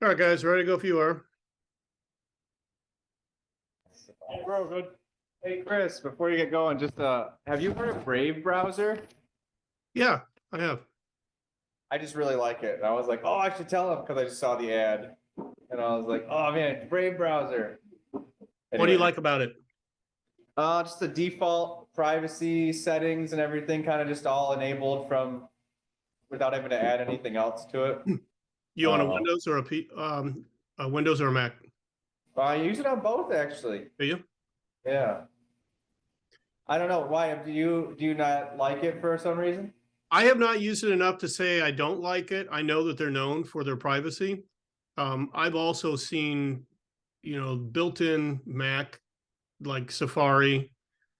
All right, guys, ready to go if you are. We're all good. Hey, Chris, before you get going, just have you heard of Brave browser? Yeah, I have. I just really like it. I was like, oh, I should tell him because I just saw the ad, and I was like, oh man, Brave browser. What do you like about it? Just the default privacy settings and everything, kind of just all enabled from without having to add anything else to it. You on a Windows or a Windows or a Mac? I use it on both actually. Do you? Yeah. I don't know why. Do you not like it for some reason? I have not used it enough to say I don't like it. I know that they're known for their privacy. I've also seen, built-in Mac like Safari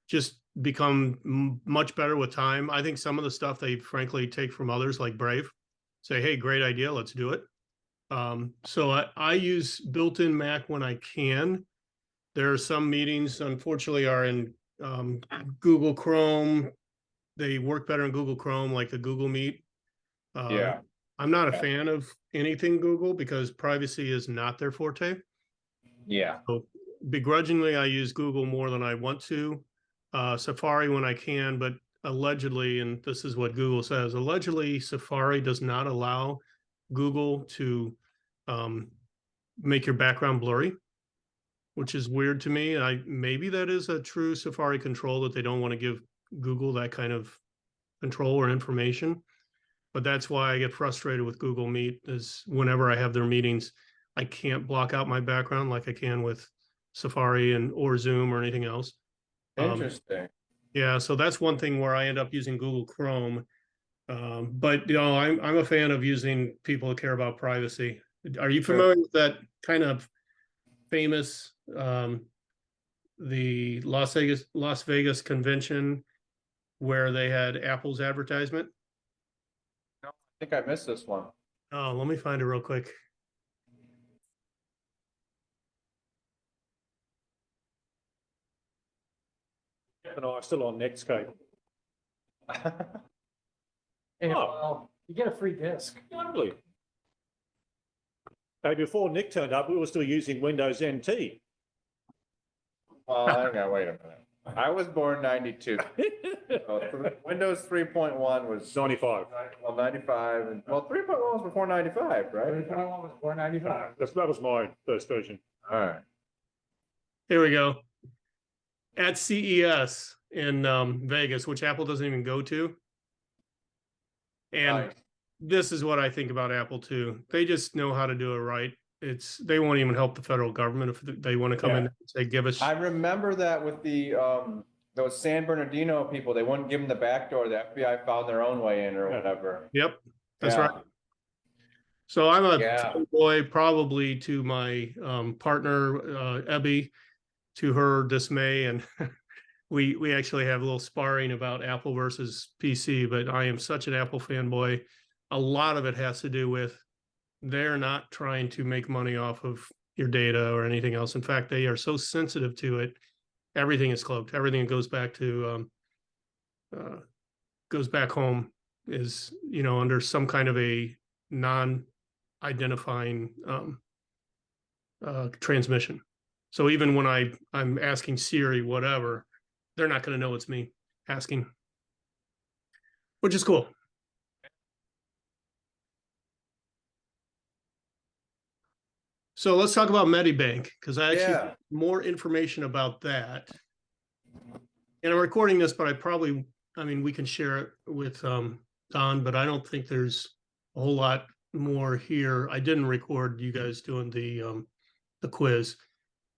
just become much better with time. I think some of the stuff they frankly take from others like Brave, say, hey, great idea, let's do it. So I use built-in Mac when I can. There are some meetings, unfortunately, are in Google Chrome. They work better in Google Chrome, like the Google Meet. Yeah. I'm not a fan of anything Google because privacy is not their forte. Yeah. So begrudgingly, I use Google more than I want to. Safari when I can, but allegedly, and this is what Google says, allegedly Safari does not allow Google to make your background blurry, which is weird to me. Maybe that is a true Safari control that they don't want to give Google that kind of control or information. But that's why I get frustrated with Google Meet is whenever I have their meetings, I can't block out my background like I can with Safari or Zoom or anything else. Interesting. Yeah, so that's one thing where I end up using Google Chrome. But I'm a fan of using people who care about privacy. Are you familiar with that kind of famous the Las Vegas convention where they had Apple's advertisement? I think I missed this one. Oh, let me find it real quick. And I'm still on Netscape. Well, you get a free disc. Lovely. Hey, before Nick turned up, we were still using Windows NT. Well, hang on, wait a minute. I was born 92. Windows 3.1 was 95. Well, 95, and well, 3.1 was before 95, right? 3.1 was 495. That was my first version. All right. Here we go. At CES in Vegas, which Apple doesn't even go to. And Nice. This is what I think about Apple too. They just know how to do it right. They won't even help the federal government if they want to come in and say, give us. I remember that with the those San Bernardino people, they wouldn't give them the back door. The FBI found their own way in or whatever. Yep, that's Yeah. right. So I'm a Yeah. boy, probably to my partner, Ebby, to her dismay. And we actually have a little sparring about Apple versus PC, but I am such an Apple fanboy. A lot of it has to do with they're not trying to make money off of your data or anything else. In fact, they are so sensitive to it. Everything is cloaked. Everything that goes back to goes back home is, under some kind of a non-identifying transmission. So even when I'm asking Siri, whatever, they're not going to know it's me asking, which is cool. So let's talk about Medibank, because I actually have more information about that. And I'm recording this, but we can share it with Don, but I don't think there's a whole lot more here. I didn't record you guys doing the quiz,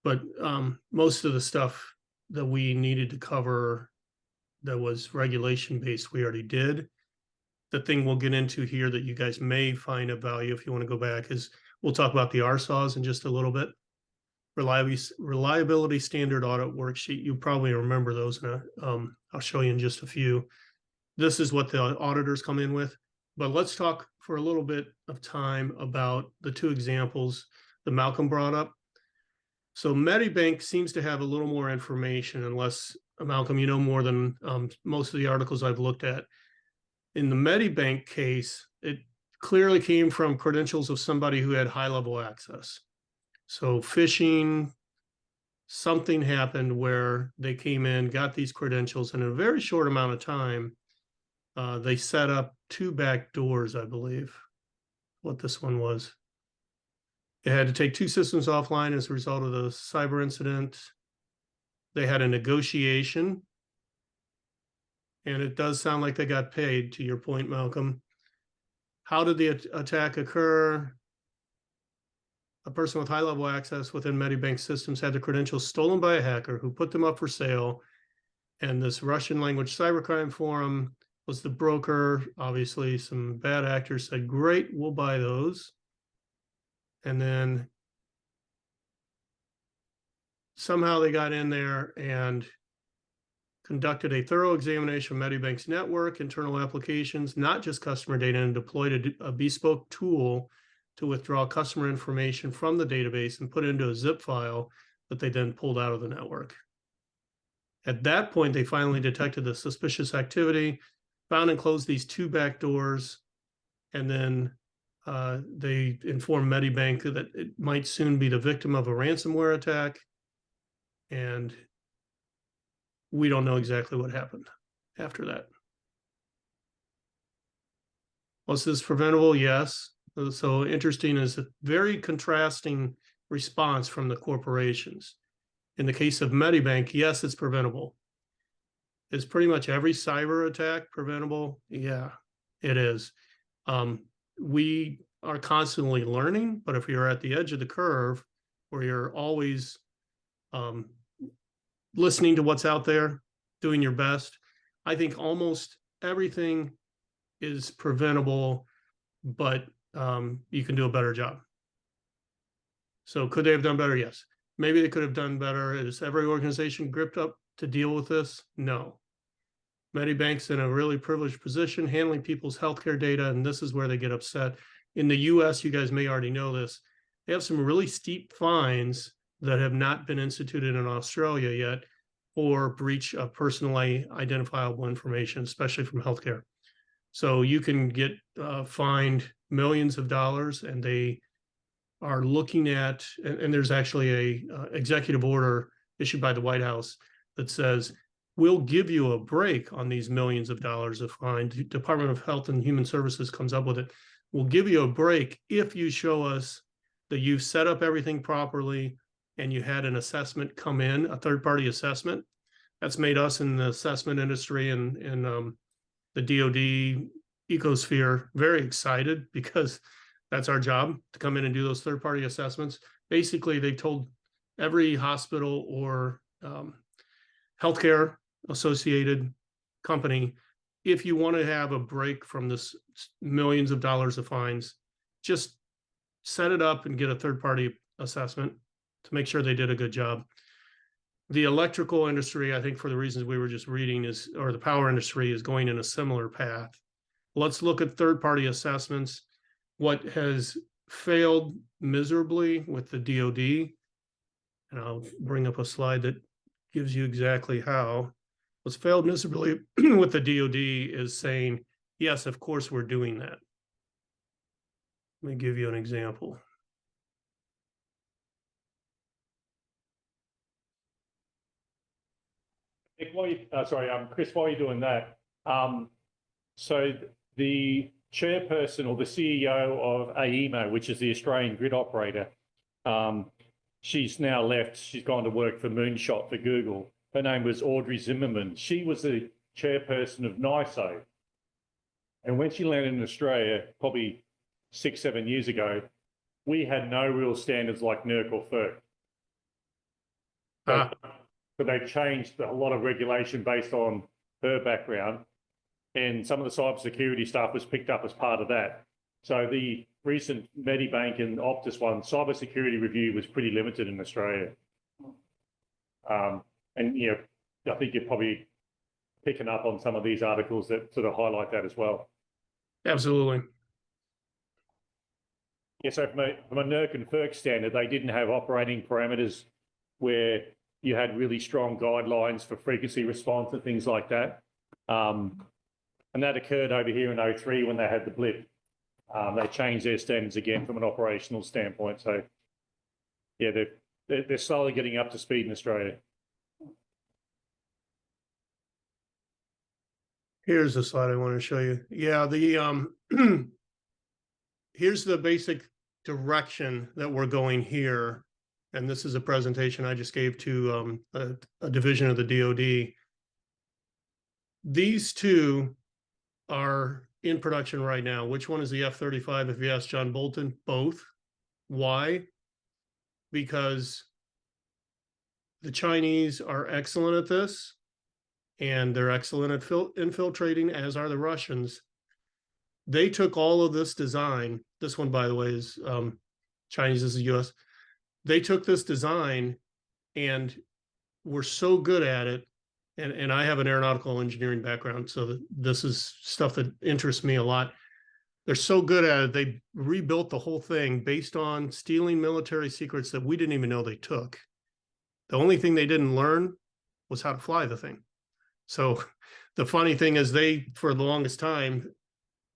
but most of the stuff that we needed to cover that was regulation based, we already did. The thing we'll get into here that you guys may find of value if you want to go back is we'll talk about the RSAWs in just a little bit. Reliability standard audit worksheet. You probably remember those. I'll show you in just a few. This is what the auditors come in with. But let's talk for a little bit of time about the two examples that Malcolm brought up. So Medibank seems to have a little more information, unless, Malcolm, you know more than most of the articles I've looked at. In the Medibank case, it clearly came from credentials of somebody who had high-level access. So phishing, something happened where they came in, got these credentials, and in a very short amount of time, they set up 2 back doors, I believe, what this one was. They had to take 2 systems offline as a result of the cyber incident. They had a negotiation, and it does sound like they got paid, to your point, Malcolm. How did the attack occur? A person with high-level access within Medibank systems had the credentials stolen by a hacker who put them up for sale. And this Russian language cybercrime forum was the broker. Obviously, some bad actors said, great, we'll buy those. And then somehow they got in there and conducted a thorough examination of Medibank's network, internal applications, not just customer data, and deployed a bespoke tool to withdraw customer information from the database and put it into a zip file that they then pulled out of the network. At that point, they finally detected the suspicious activity, found and closed these 2 back doors, and then they informed Medibank that it might soon be the victim of a ransomware attack. And we don't know exactly what happened after that. Was this preventable? Yes. So interesting is a very contrasting response from the corporations. In the case of Medibank, yes, it's preventable. Is pretty much every cyber attack preventable? Yeah, it is. We are constantly learning, but if you're at the edge of the curve, where you're always listening to what's out there, doing your best, I think almost everything is preventable, but you can do a better job. So could they have done better? Yes. Maybe they could have done better. Is every organization gripped up to deal with this? No. Medibank's in a really privileged position handling people's healthcare data, and this is where they get upset. In the US, you guys may already know this, they have some really steep fines that have not been instituted in Australia yet for breach of personally identifiable information, especially from healthcare. So you can get fined millions of dollars, and they are looking at, and there's actually a executive order issued by the White House that says, we'll give you a break on these millions of dollars of fine. The Department of Health and Human Services comes up with it. We'll give you a break if you show us that you've set up everything properly and you had an assessment come in, a third-party assessment. That's made us in the assessment industry and the DoD ecosphere very excited, because that's our job, to come in and do those third-party assessments. Basically, they told every hospital or healthcare associated company, if you want to have a break from this millions of dollars of fines, just set it up and get a third-party assessment to make sure they did a good job. The electrical industry, I think for the reasons we were just reading, or the power industry is going in a similar path. Let's look at third-party assessments. What has failed miserably with the DoD, and I'll bring up a slide that gives you exactly how. What's failed miserably with the DoD is saying, yes, of course we're doing that. Let me give you an example. Nick, Chris, while you're doing that, so the chairperson or the CEO of AEMO, which is the Australian grid operator, she's now left. She's gone to work for Moonshot for Google. Her name was Audrey Zimmerman. She was the chairperson of NISO. And when she landed in Australia, probably 6-7 years ago, we had no real standards like NERC or FERC. But they changed a lot of regulation based on her background, and some of the cybersecurity stuff was picked up as part of that. So the recent Medibank and Optus one, cybersecurity review was pretty limited in Australia. And you know, I think you're probably picking up on some of these articles that sort of highlight that as well. Absolutely. Yeah, so from a NERC and FERC standard, they didn't have operating parameters where you had really strong guidelines for frequency response and things like that. And that occurred over here in 03 when they had the blip. They changed their standards again from an operational standpoint. So, yeah, they're slowly getting up to speed in Australia. Here's the slide I want to show you. Yeah, here's the basic direction that we're going here. And this is a presentation I just gave to a division of the DoD. These two are in production right now. Which one is the F-35? If you ask John Bolton, both. Why? Because the Chinese are excellent at this, and they're excellent at infiltrating, as are the Russians. They took all of this design. This one, by the way, is Chinese, this is US. They took this design and were so good at it. And I have an aeronautical engineering background, so this is stuff that interests me a lot. They're so good at it, they rebuilt the whole thing based on stealing military secrets that we didn't even know they took. The only thing they didn't learn was how to fly the thing. So the funny thing is they, for the longest time,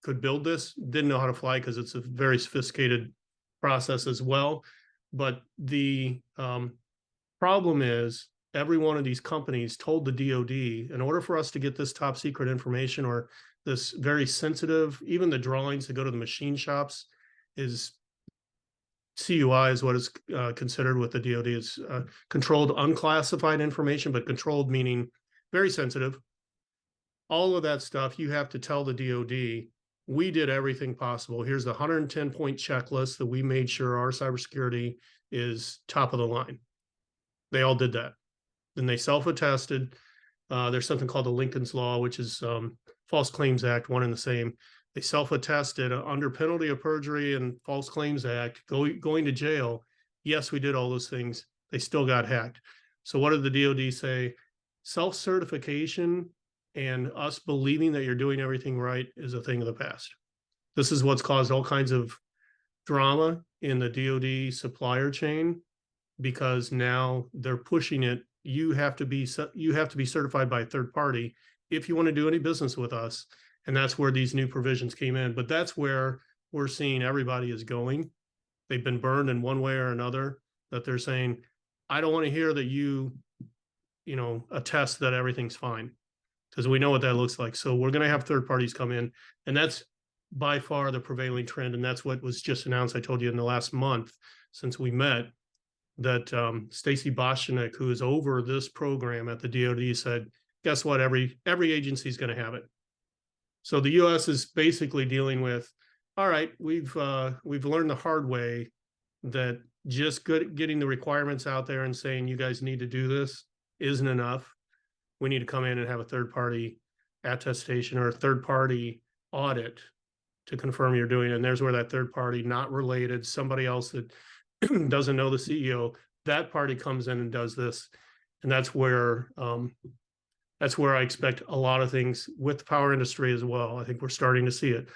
could build this, didn't know how to fly because it's a very sophisticated process as well. But the problem is every one of these companies told the DoD, in order for us to get this top secret information or this very sensitive, even the drawings to go to the machine shops is CUI is what is considered with the DoD. It's controlled unclassified information, but controlled meaning very sensitive. All of that stuff, you have to tell the DoD, we did everything possible. Here's the 110-point checklist that we made sure our cybersecurity is top of the line. They all did that. Then they self-attested. There's something called the Lincoln's Law, which is False Claims Act, one and the same. They self-attested under penalty of perjury and False Claims Act, going to jail. Yes, we did all those things. They still got hacked. So what did the DoD say? Self-certification and us believing that you're doing everything right is a thing of the past. This is what's caused all kinds of drama in the DoD supplier chain, because now they're pushing it. You have to be certified by a third party if you want to do any business with us. And that's where these new provisions came in. But that's where we're seeing everybody is going. They've been burned in one way or another, that they're saying, I don't want to hear that you attest that everything's fine, because we know what that looks like. So we're going to have third parties come in, and that's by far the prevailing trend. And that's what was just announced. I told you in the last month since we met, that Stacy Boschnik, who is over this program at the DoD, said, guess what? Every agency is going to have it. So the U.S. is basically dealing with, all right, we've learned the hard way that just getting the requirements out there and saying you guys need to do this isn't enough. We need to come in and have a third-party attestation or a third-party audit to confirm you're doing it. And there's where that third party, not related, somebody else that doesn't know the CEO, that party comes in and does this. And that's where I expect a lot of things with the power industry as well. I think we're starting to see it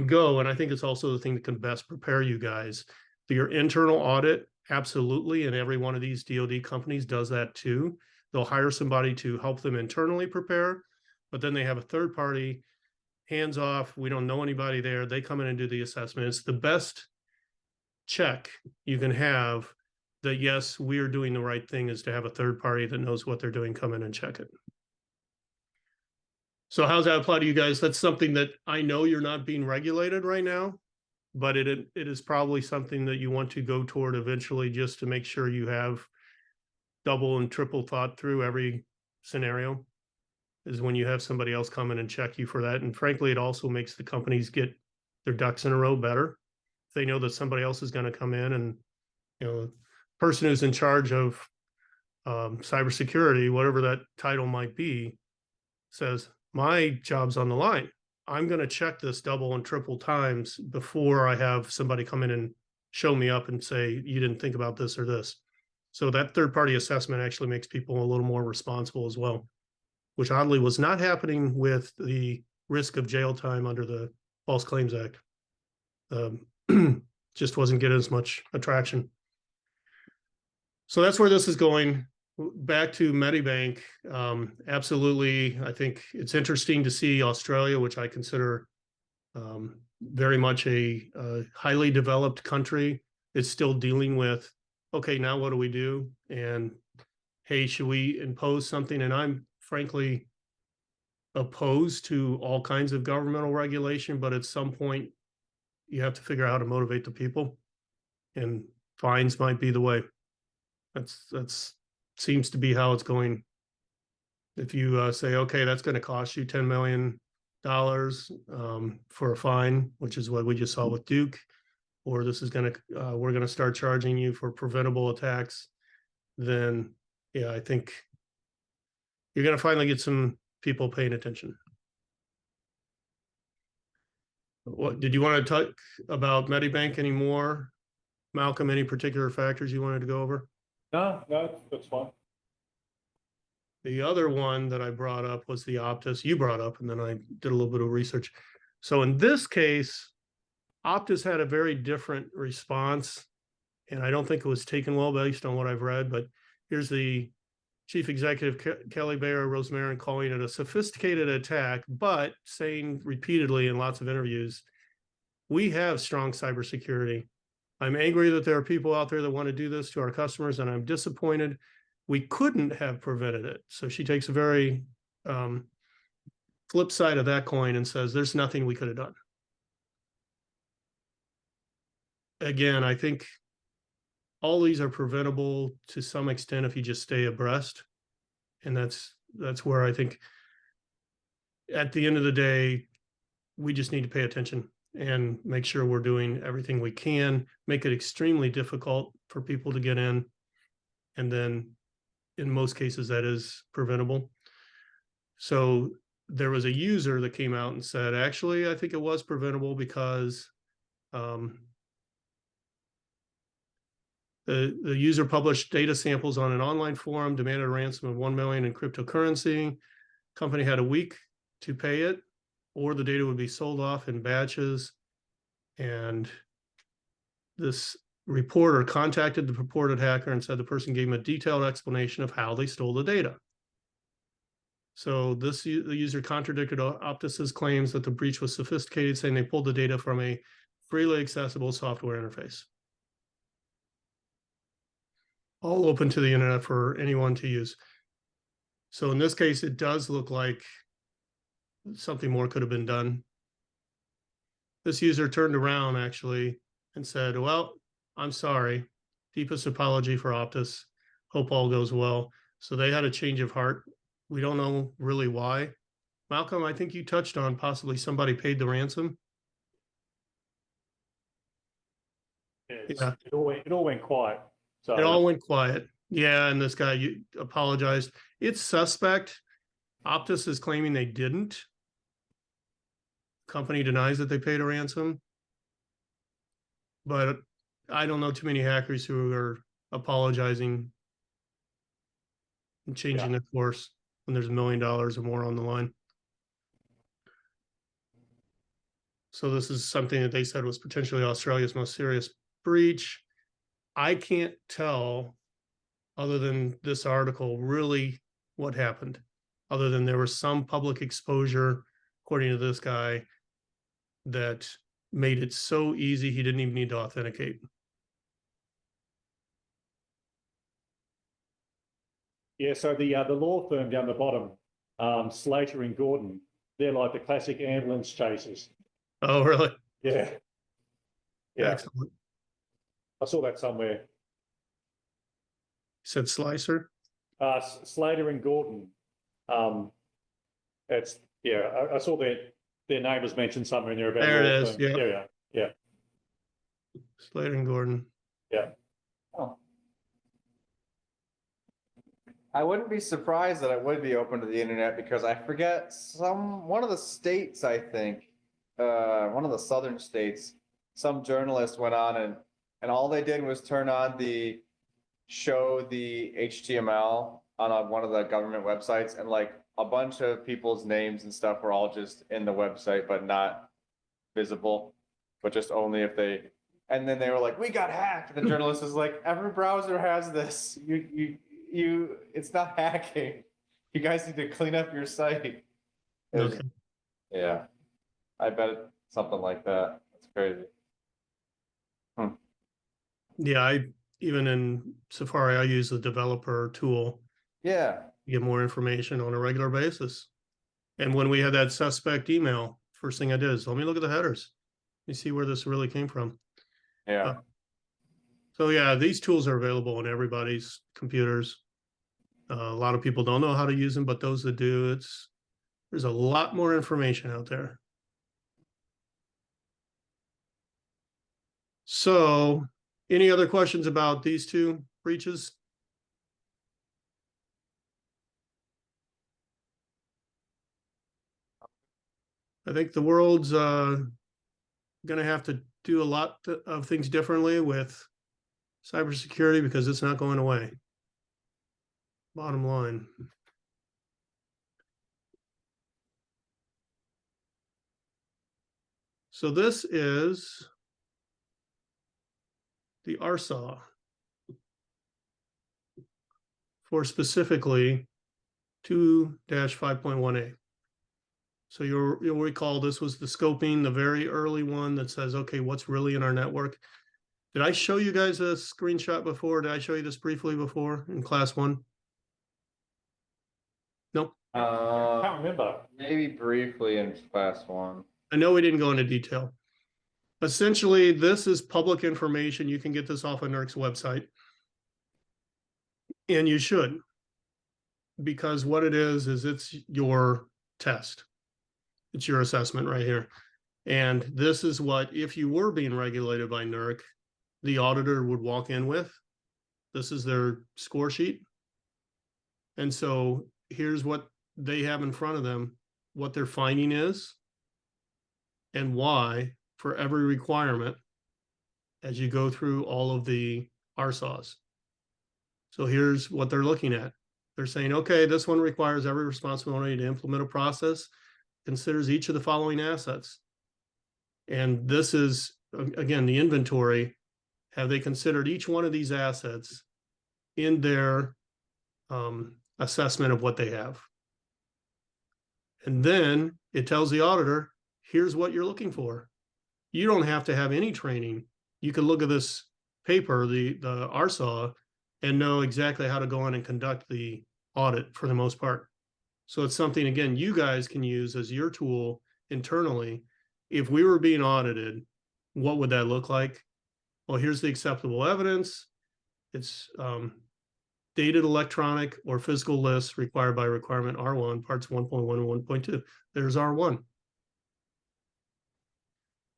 go. And I think it's also the thing that can best prepare you guys. Your internal audit, absolutely. And every one of these DoD companies does that too. They'll hire somebody to help them internally prepare, but then they have a third party, hands off. We don't know anybody there. They come in and do the assessment. It's the best check you can have that, yes, we are doing the right thing, is to have a third party that knows what they're doing come in and check it. So how's that apply to you guys? That's something that I know you're not being regulated right now, but it is probably something that you want to go toward eventually, just to make sure you have double and triple thought through every scenario, is when you have somebody else come in and check you for that. And frankly, it also makes the companies get their ducks in a row better. If they know that somebody else is going to come in, and the person who's in charge of cybersecurity, whatever that title might be, says, my job's on the line. I'm going to check this double and triple times before I have somebody come in and show me up and say, you didn't think about this or this. So that third-party assessment actually makes people a little more responsible as well, which oddly was not happening with the risk of jail time under the False Claims Act. Just wasn't getting as much attraction. So that's where this is going. Back to Medibank, absolutely. I think it's interesting to see Australia, which I consider Very much a highly developed country. It's still dealing with, okay, now what do we do? And hey, should we impose something? And I'm frankly opposed to all kinds of governmental regulation, but at some point you have to figure out how to motivate the people, and fines might be the way. That's seems to be how it's going. If you say, okay, that's going to cost you $10 million for a fine, which is what we just saw with Duke, or this is going to we're going to start charging you for preventable attacks, then yeah, I think you're going to finally get some people paying attention. What did you want to talk about Medibank anymore, Malcolm? Any particular factors you wanted to go over? No, that's fine. The other one that I brought up was the Optus you brought up, and then I did a little bit of research. So in this case, Optus had a very different response, and I don't think it was taken well based on what I've read, but here's the chief executive, Kelly Bayer Rosemarin, calling it a sophisticated attack, but saying repeatedly in lots of interviews, we have strong cybersecurity. I'm angry that there are people out there that want to do this to our customers, and I'm disappointed we couldn't have prevented it. So she takes a very flip side of that coin and says, there's nothing we could have done. Again, I think all these are preventable to some extent if you just stay abreast. And that's where I think at the end of the day, we just need to pay attention and make sure we're doing everything we can, make it extremely difficult for people to get in. And then in most cases, that is preventable. So there was a user that came out and said, actually, I think it was preventable because the user published data samples on an online forum, demanded a ransom of 1 million in cryptocurrency. Company had a week to pay it, or the data would be sold off in batches. And this reporter contacted the purported hacker and said the person gave him a detailed explanation of how they stole the data. So the user contradicted Optus's claims that the breach was sophisticated, saying they pulled the data from a freely accessible software interface, all open to the internet for anyone to use. So in this case, it does look like something more could have been done. This user turned around actually and said, well, I'm sorry, deepest apology for Optus. Hope all goes well. So they had a change of heart. We don't know really why. Malcolm, I think you touched on possibly somebody paid the ransom. Yeah. It all went quiet. So it all went quiet. Yeah, and this guy apologized. It's suspect. Optus is claiming they didn't. Company denies that they paid a ransom. But I don't know too many hackers who are apologizing and changing the course when there's $1 million or more on the line. So this is something that they said was potentially Australia's most serious breach. I can't tell, other than this article, really what happened, other than there was some public exposure, according to this guy, that made it so easy he didn't even need to authenticate. Yeah, so the law firm down the bottom, Slater and Gordon, they're like the classic ambulance chasers. Oh, really? Yeah. Yeah. Excellent. I saw that somewhere. You said Slicer? Slater and Gordon. It's I saw their name was mentioned somewhere in there about there law it is. firm. Yeah. Yeah. Slater and Gordon. Yeah. Oh. I wouldn't be surprised that it would be open to the internet because I forget one of the states, I think, one of the southern states, some journalist went on and all they did was turn on show the HTML on one of the government websites, and like a bunch of people's names and stuff were all just in the website, but not visible, but just only if they, and then they were like, we got hacked. The journalist is like, every browser has this. It's not hacking. You guys need to clean up your site. Okay. Yeah. I bet something like that. That's crazy. Yeah, even in Safari, I use the developer tool Yeah, to get more information on a regular basis. And when we had that suspect email, first thing I did is let me look at the headers. Let me see where this really came from. yeah. So yeah, these tools are available on everybody's computers. A lot of people don't know how to use them, but those that do, there's a lot more information out there. So, any other questions about these two breaches? I think the world's going to have to do a lot of things differently with cybersecurity because it's not going away. Bottom line. So this is the RSAW for specifically 2-5.1a. So you'll recall this was the scoping, the very early one that says, okay, what's really in our network? Did I show you guys a screenshot before? Did I show you this briefly before in class 1? Nope. I can't remember. Maybe briefly in class 1. I know we didn't go into detail. Essentially, this is public information. You can get this off of NERC's website. And you should. Because what it is it's your test. It's your assessment right here. And this is what, if you were being regulated by NERC, the auditor would walk in with. This is their score sheet. And so here's what they have in front of them, what their finding is, and why for every requirement as you go through all of the RSAWs. So here's what they're looking at. They're saying, okay, this one requires every responsibility to implement a process, considers each of the following assets. And this is, again, the inventory. Have they considered each one of these assets in their assessment of what they have? And then it tells the auditor, here's what you're looking for. You don't have to have any training. You can look at this paper, the RSAW, and know exactly how to go in and conduct the audit for the most part. So it's something, again, you guys can use as your tool internally. If we were being audited, what would that look like? Well, here's the acceptable evidence. It's dated electronic or physical lists required by requirement R1, parts 1.1 and 1.2. There's R1.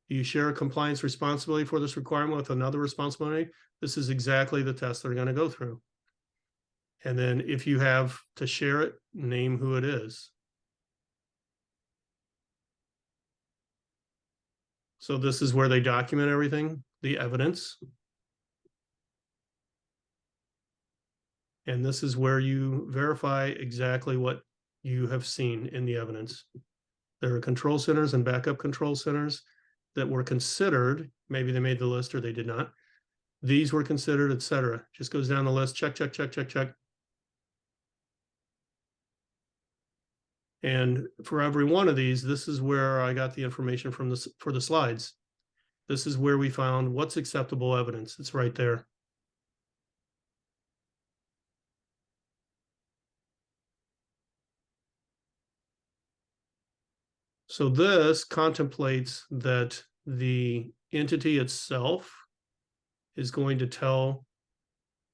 Do you share a compliance responsibility for this requirement with another responsibility? This is exactly the test they're going to go through. And then if you have to share it, name who it is. So this is where they document everything, the evidence. And this is where you verify exactly what you have seen in the evidence. There are control centers and backup control centers that were considered. Maybe they made the list or they did not. These were considered, etc. Just goes down the list, check, check, check, check, check. And for every one of these, this is where I got the information from this for the slides. This is where we found what's acceptable evidence. It's right there. So this contemplates that the entity itself is going to tell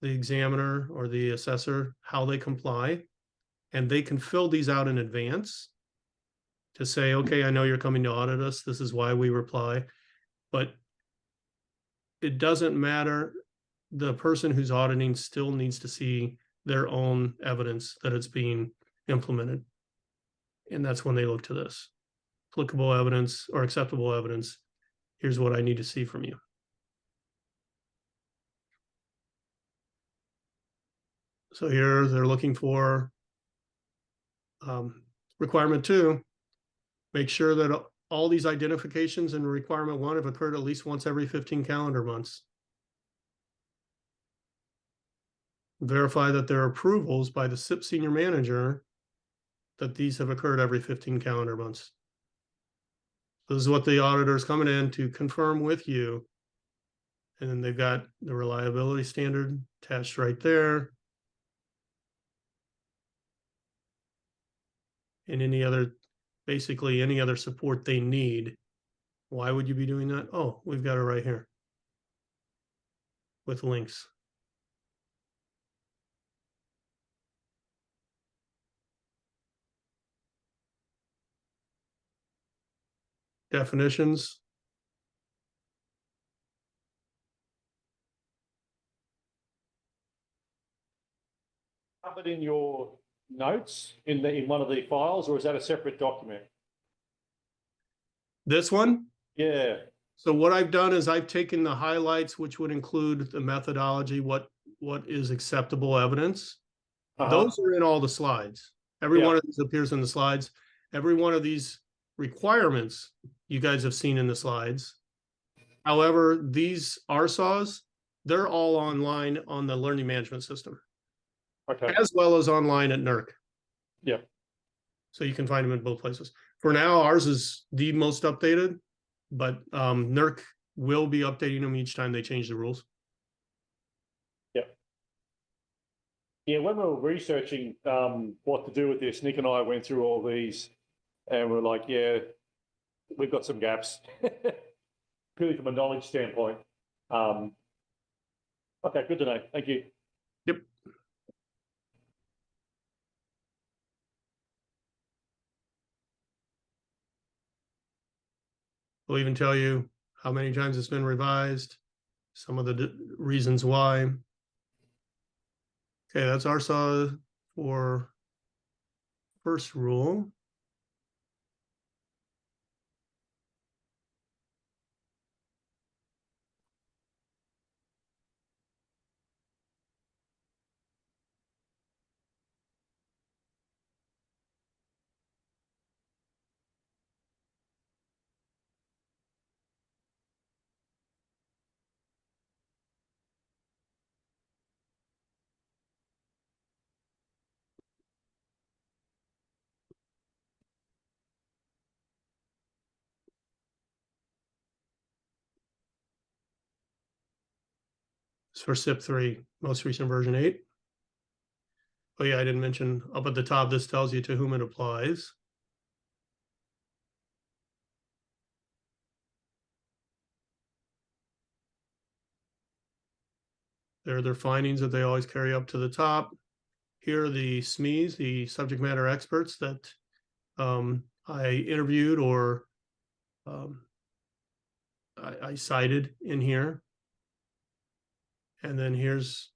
the examiner or the assessor how they comply, and they can fill these out in advance to say, okay, I know you're coming to audit us. This is why we reply. But it doesn't matter. The person who's auditing still needs to see their own evidence that it's being implemented. And that's when they look to this. Applicable evidence or acceptable evidence. Here's what I need to see from you. So here they're looking for requirement 2. Make sure that all these identifications in requirement 1 have occurred at least once every 15 calendar months. Verify that there are approvals by the CIP senior manager that these have occurred every 15 calendar months. This is what the auditor's coming in to confirm with you. And then they've got the reliability standard attached right there. And any other, basically any other support they need. Why would you be doing that? Oh, we've got it right here with links. Definitions. Covered in your notes in one of the files, or is that a separate document? This one. Yeah. So what I've done is I've taken the highlights, which would include the methodology, what is acceptable evidence. Those are in all the slides. Every one of these appears in the slides. Every one of these requirements you guys have seen in the slides. However, these RSAWs, they're all online on the learning management system, Okay. as well as online at NERC. Yep. So you can find them in both places. For now, ours is the most updated, but NERC will be updating them each time they change the rules. Yeah, when we were researching what to do with this, Nick and I went through all these and we're like, yeah, we've got some gaps, purely from a knowledge standpoint. Okay, good to know. Thank you. Yep. We'll even tell you how many times it's been revised, some of the reasons why. Okay, that's RSAW for first rule. It's for CIP 3, most recent version 8. Oh yeah, I didn't mention up at the top, this tells you to whom it applies. There are their findings that they always carry up to the top. Here are the SMEs, the subject matter experts that I interviewed or I cited in here. And then here's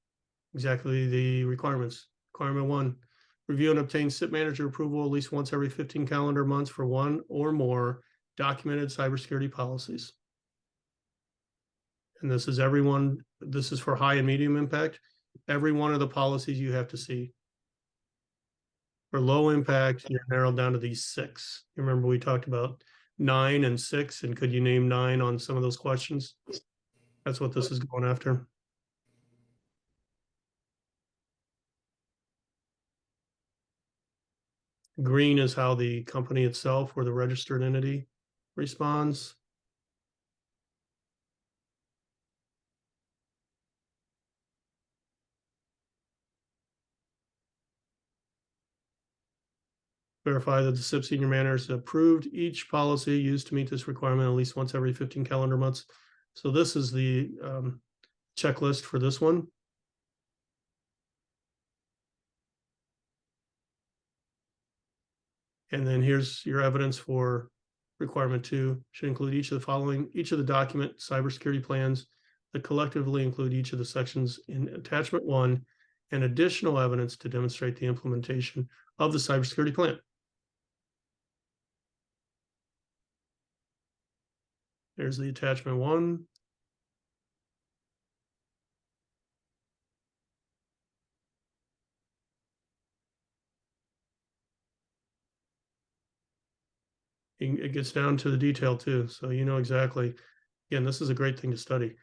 exactly the requirements. Requirement 1, review and obtain CIP manager approval at least once every 15 calendar months for one or more documented cybersecurity policies. And this is everyone, this is for high and medium impact. Every one of the policies you have to see. For low impact, you're narrowed down to these 6. You remember we talked about 9 and 6, and could you name 9 on some of those questions? That's what this is going after. Green is how the company itself or the registered entity responds. Verify that the CIP senior manager has approved each policy used to meet this requirement at least once every 15 calendar months. So this is the checklist for this one. And then here's your evidence for requirement 2. Should include each of the following, each of the document cybersecurity plans that collectively include each of the sections in attachment 1 and additional evidence to demonstrate the implementation of the cybersecurity plan. There's the attachment 1. It gets down to the detail too. So you know exactly, again, this is a great thing to study.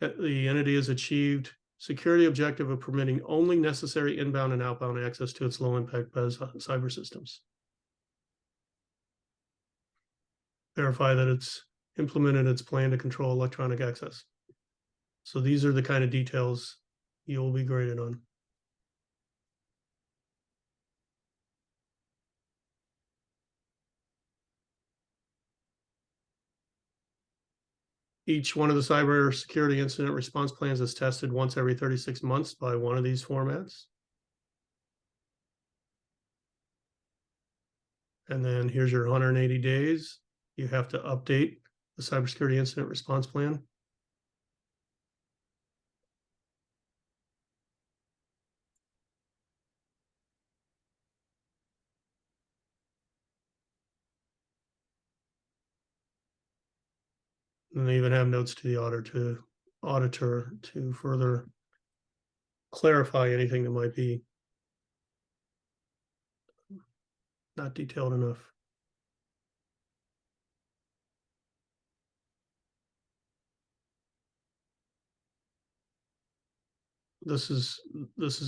The entity has achieved security objective of permitting only necessary inbound and outbound access to its low impact cyber systems. verify that it's implemented its plan to control electronic access. So these are the kind of details you'll be graded on. Each one of the cybersecurity incident response plans is tested once every 36 months by one of these formats. And then here's your 180 days. You have to update the cybersecurity incident response plan. And they even have notes to the auditor to further clarify anything that might be not detailed enough. This is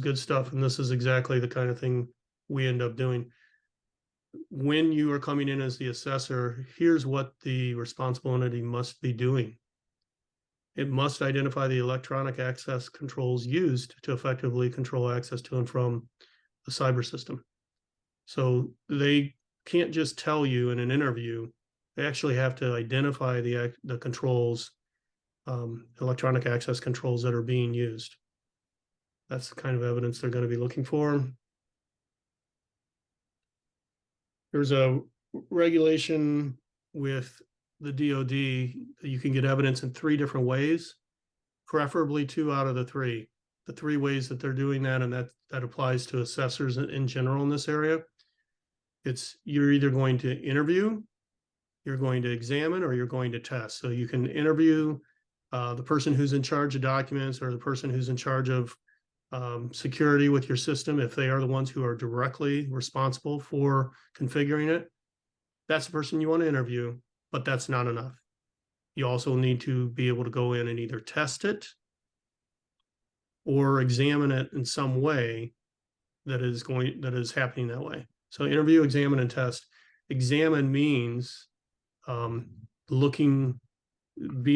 good stuff, and this is exactly the kind of thing we end up doing. When you are coming in as the assessor, here's what the responsible entity must be doing. It must identify the electronic access controls used to effectively control access to and from the cyber system. So they can't just tell you in an interview, they actually have to identify the controls, electronic access controls that are being used. That's the kind of evidence they're going to be looking for. There's a regulation with the DoD that you can get evidence in 3 different ways, preferably 2 out of the 3. The 3 ways that they're doing that, and that applies to assessors in general in this area. It's you're either going to interview, you're going to examine, or you're going to test. So you can interview the person who's in charge of documents or the person who's in charge of security with your system, if they are the ones who are directly responsible for configuring it. That's the person you want to interview, but that's not enough. You also need to be able to go in and either test it or examine it in some way that is happening that way. So interview, examine, and test. Examine means being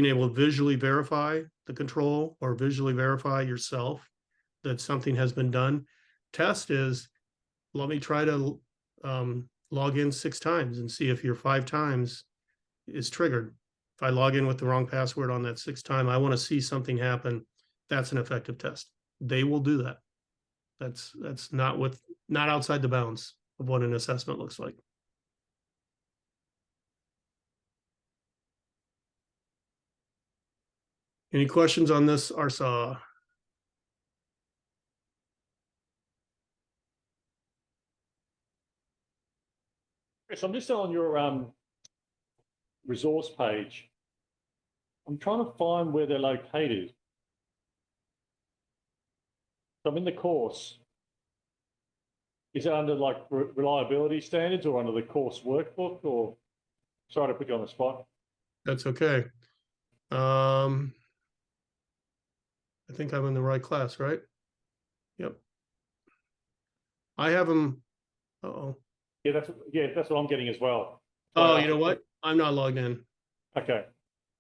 able to visually verify the control or visually verify yourself that something has been done. Test is, let me try to log in 6 times and see if your 5 times is triggered. If I log in with the wrong password on that 6th time, I want to see something happen. That's an effective test. They will do that. That's not outside the bounds of what an assessment looks like. Any questions on this, Arsaw? Chris, I'm just on your resource page. I'm trying to find where they're located. So I'm in the course. Is it under like reliability standards or under the course workbook, or sorry to put you on the spot? That's okay. I think I'm in the right class, right? Yep. I have them. Uh-oh. Yeah, that's what I'm getting as well. Oh, you know what? I'm not logged in. Okay.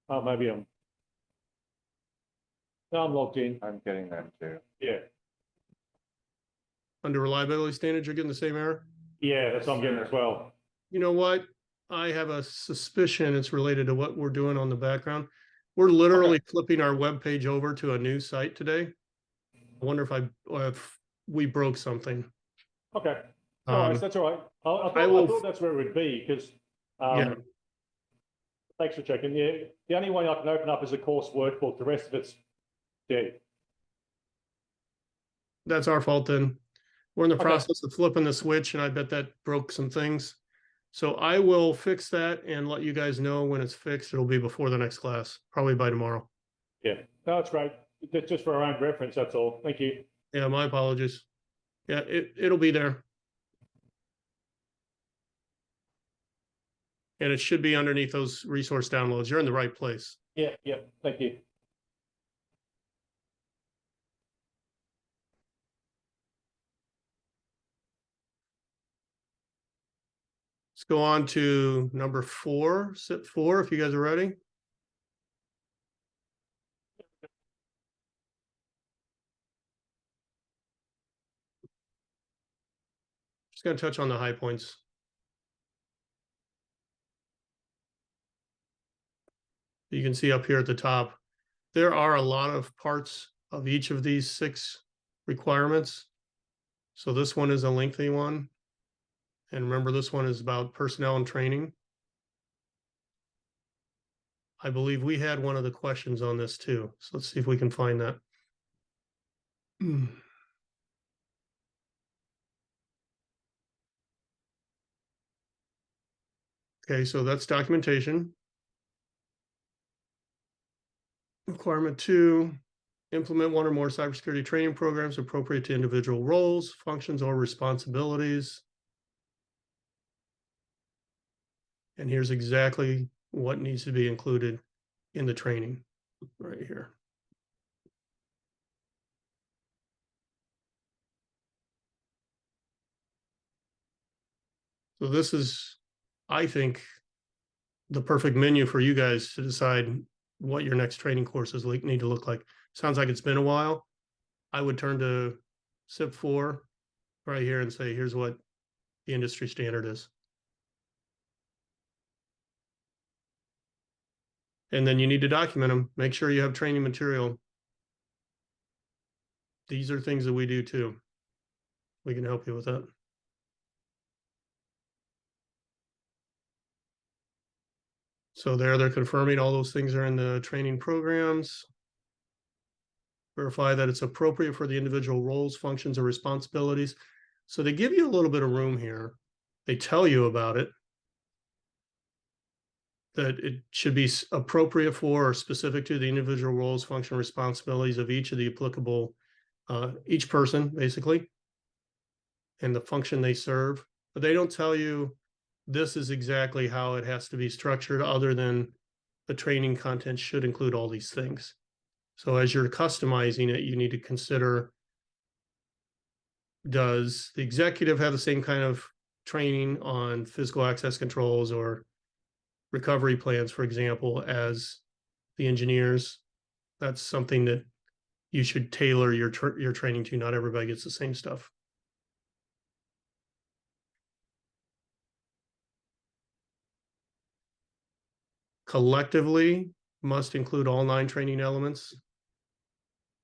Oh, maybe I'm. No, I'm logged in. I'm getting them too. Yeah. Under reliability standards, you're getting the same error? Yeah, that's what I'm getting as well. You know what? I have a suspicion it's related to what we're doing on the background. We're literally flipping our web page over to a new site today. I wonder if we broke something. Okay. No worries, that's all right. I thought that's where it would be because yeah. Thanks for checking. Yeah, the only way I can open up is a course workbook. The rest of it's dead. That's our fault then. We're in the process of flipping the switch, and I bet that broke some things. So I will fix that and let you guys know when it's fixed. It'll be before the next class, probably by tomorrow. Yeah, no, that's great. That's just for our own reference, that's all. Thank you. Yeah, my apologies. Yeah, it'll be there. And it should be underneath those resource downloads. You're in the right place. Yeah, thank you. Go on to number 4, SIP 4, if you guys are ready. Just going to touch on the high points. You can see up here at the top, there are a lot of parts of each of these 6 requirements. So this one is a lengthy one. And remember, this one is about personnel and training. I believe we had one of the questions on this too. So let's see if we can find that. Okay, so that's documentation. Requirement 2, implement one or more cybersecurity training programs appropriate to individual roles, functions, or responsibilities. And here's exactly what needs to be included in the training right here. So this is, I think, the perfect menu for you guys to decide what your next training courses need to look like. Sounds like it's been a while. I would turn to SIP 4 right here and say, here's what the industry standard is. And then you need to document them. Make sure you have training material. These are things that we do too. We can help you with that. So they're confirming all those things are in the training programs. Verify that it's appropriate for the individual roles, functions, or responsibilities. So they give you a little bit of room here. They tell you about it, that it should be appropriate for or specific to the individual roles, function, responsibilities of each of the applicable, each person, basically, and the function they serve. But they don't tell you this is exactly how it has to be structured, other than the training content should include all these things. So as you're customizing it, you need to consider, does the executive have the same kind of training on physical access controls or recovery plans, for example, as the engineers? That's something that you should tailor your training to. Not everybody gets the same stuff. Collectively must include all 9 training elements.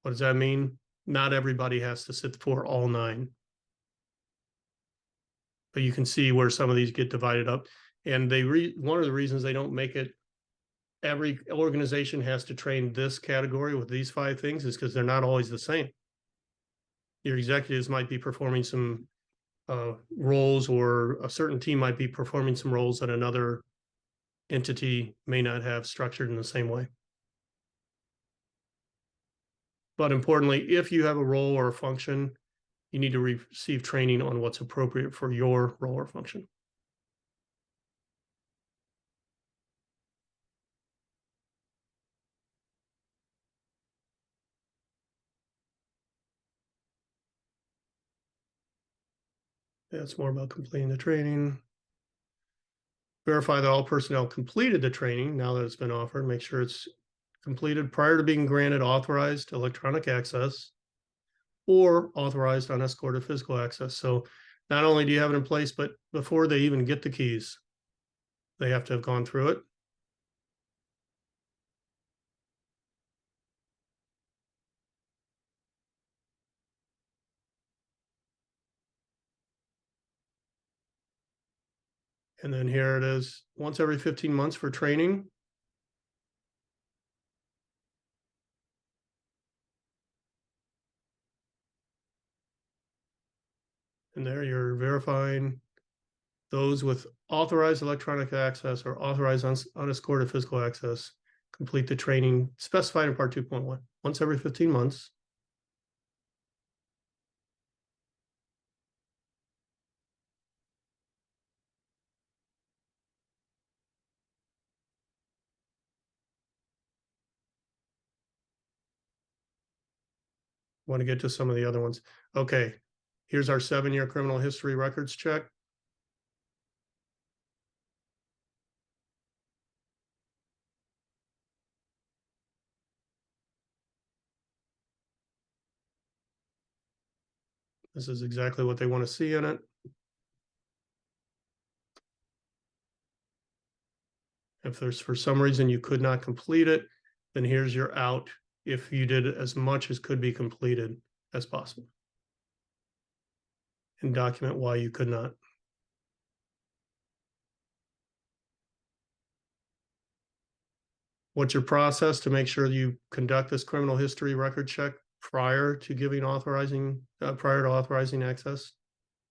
What does that mean? Not everybody has to sit for all 9. But you can see where some of these get divided up. And one of the reasons they don't make it every organization has to train this category with these 5 things is because they're not always the same. Your executives might be performing some roles, or a certain team might be performing some roles that another entity may not have structured in the same way. But importantly, if you have a role or a function, you need to receive training on what's appropriate for your role or function. That's more about completing the training. Verify that all personnel completed the training now that it's been offered. Make sure it's completed prior to being granted authorized electronic access or authorized unescorted physical access. So not only do you have it in place, but before they even get the keys, they have to have gone through it. And then here it is, once every 15 months for training. And there you're verifying those with authorized electronic access or authorized unescorted physical access complete the training specified in part 2.1 once every 15 months. Want to get to some of the other ones. Okay, here's our 7-year criminal history records check. This is exactly what they want to see in it. If there's for some reason you could not complete it, then here's your out if you did as much as could be completed as possible. And document why you could not. What's your process to make sure you conduct this criminal history record check prior to prior to authorizing access?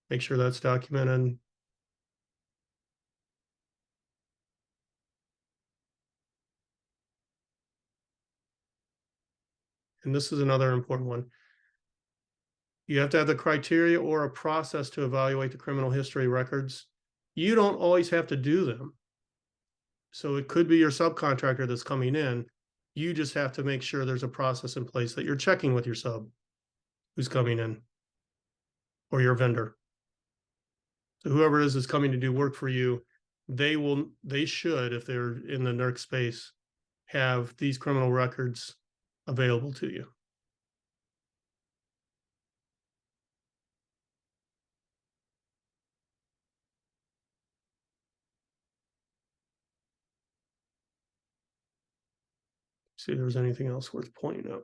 Make sure that's documented. And this is another important one. You have to have the criteria or a process to evaluate the criminal history records. You don't always have to do them. So it could be your subcontractor that's coming in. You just have to make sure there's a process in place that you're checking with your sub who's coming in, or your vendor. So whoever it is that's coming to do work for you, they should, if they're in the NERC space, have these criminal records available to you. See if there's anything else worth pointing out.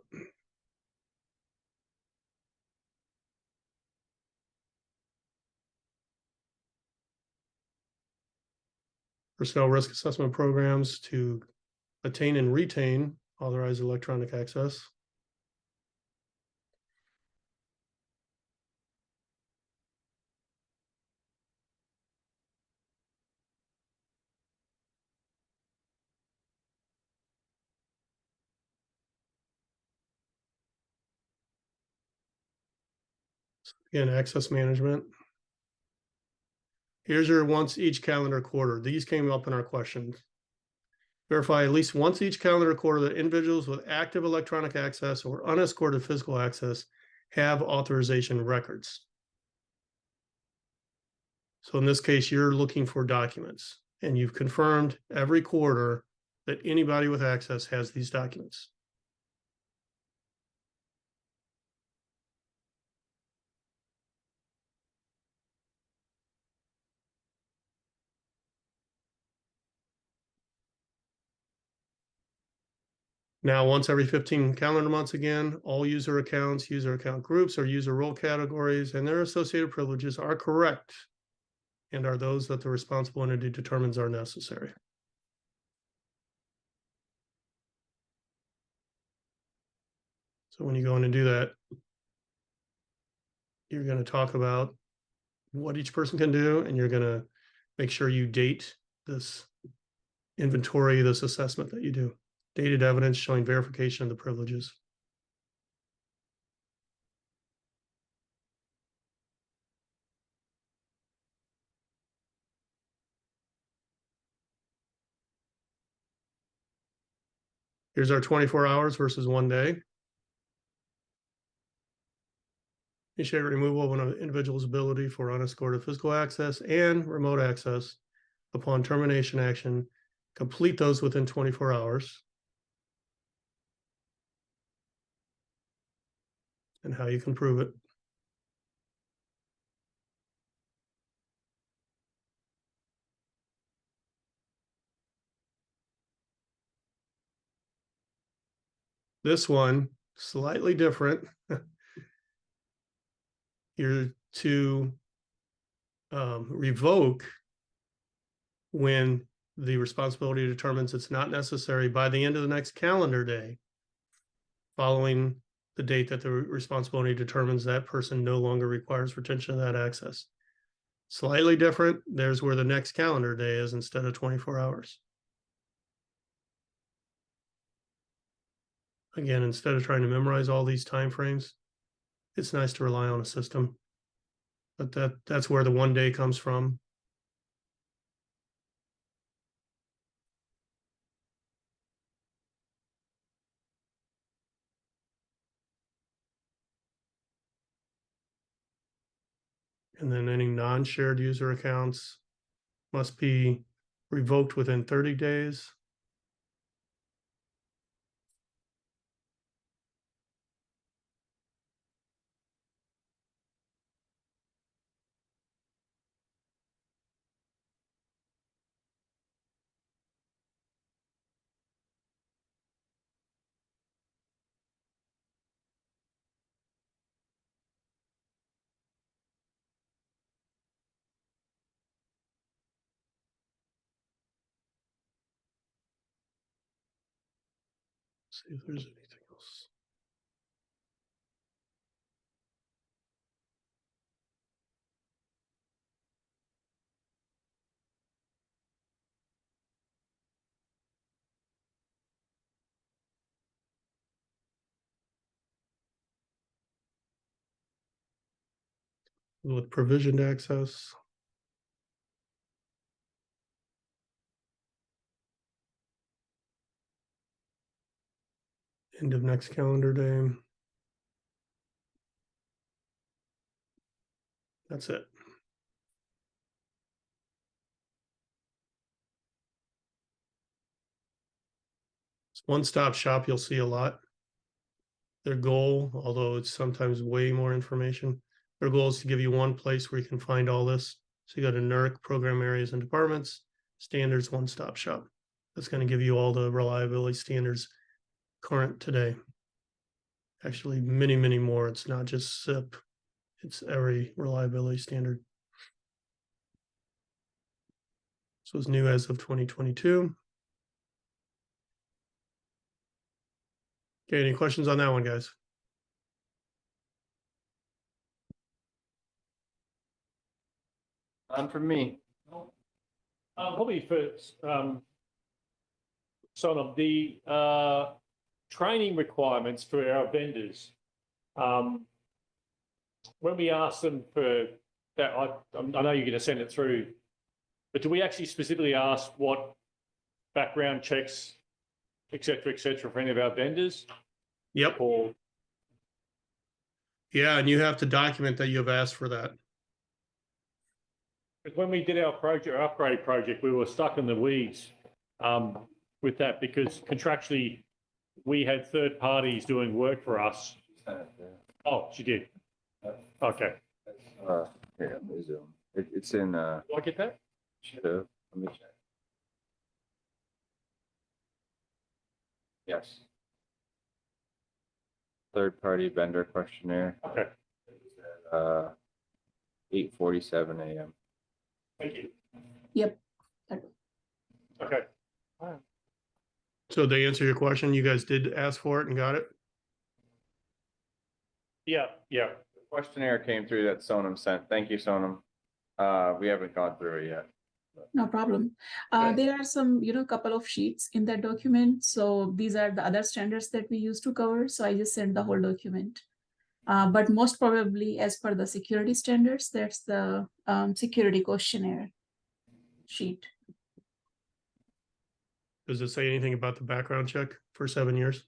Personnel risk assessment programs to attain and retain authorized electronic access. Again, access management. Here's your once each calendar quarter. These came up in our questions. Verify at least once each calendar quarter that individuals with active electronic access or unescorted physical access have authorization records. So in this case, you're looking for documents, and you've confirmed every quarter that anybody with access has these documents. Now, once every 15 calendar months again, all user accounts, user account groups, or user role categories and their associated privileges are correct and are those that the responsible entity determines are necessary. So when you go in and do that, you're going to talk about what each person can do, and you're going to make sure you date this inventory, this assessment that you do. Dated evidence showing verification of the privileges. Here's our 24 hours versus 1 day. Initiate removal of an individual's ability for unescorted physical access and remote access upon termination action. Complete those within 24 hours. And how you can prove it. This one, slightly different. You're to revoke when the responsibility determines it's not necessary by the end of the next calendar day following the date that the responsibility determines that person no longer requires retention of that access. Slightly different. There's where the next calendar day is instead of 24 hours. Again, instead of trying to memorize all these timeframes, it's nice to rely on a system. But that's where the 1 day comes from. And then any non-shared user accounts must be revoked within 30 days. See if there's anything else. With provisioned access. End of next calendar day. That's it. It's one-stop shop. You'll see a lot. Their goal, although it's sometimes way more information, their goal is to give you one place where you can find all this. So you go to NERC, program areas and departments, standards, one-stop shop. That's going to give you all the reliability standards current today. Actually, many, many more. It's not just CIP. It's every reliability standard. So it's new as of 2022. Okay, any questions on that one, guys? None from me. Probably for sort of the training requirements for our vendors. When we ask them for that, I know you're going to send it through, but do we actually specifically ask what background checks, et cetera, for any of our vendors? Yep. Or Yeah, and you have to document that you have asked for that. when we did our project, our upgrade project, we were stuck in the weeds with that because contractually we had third parties doing work for us. Oh, she did. Okay. Here, let me zoom. It's in, Do I get that? should have, let me check. Yes. Third-party vendor questionnaire, Okay. 8:47 a.m. Thank you. Yep. Okay. So to answer your question, you guys did ask for it and got it? Yeah. The questionnaire came through that Sonam sent. Thank you, Sonam. We haven't gone through it yet. No problem. There are some, couple of sheets in that document. So these are the other standards that we used to cover. So I just sent the whole document. But most probably as per the security standards, that's the security questionnaire sheet. Does it say anything about the background check for 7 years?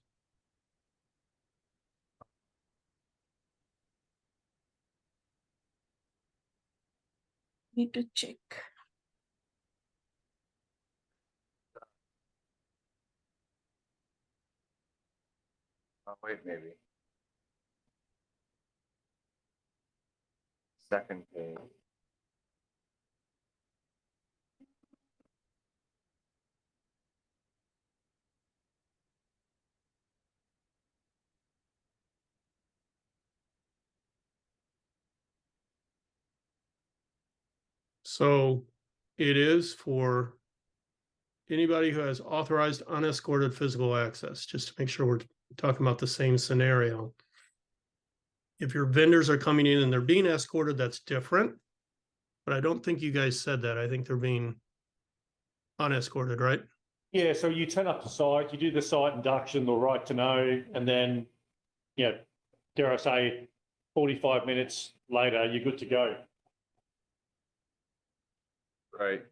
Need to check. Oh, wait, maybe. Second page. So it is for anybody who has authorized unescorted physical access, just to make sure we're talking about the same scenario. If your vendors are coming in and they're being escorted, that's different. But I don't think you guys said that. I think they're being unescorted, right? Yeah. So you turn up to site, you do the site induction, the right to know, and then, dare I say, 45 minutes later, you're good to go. Right.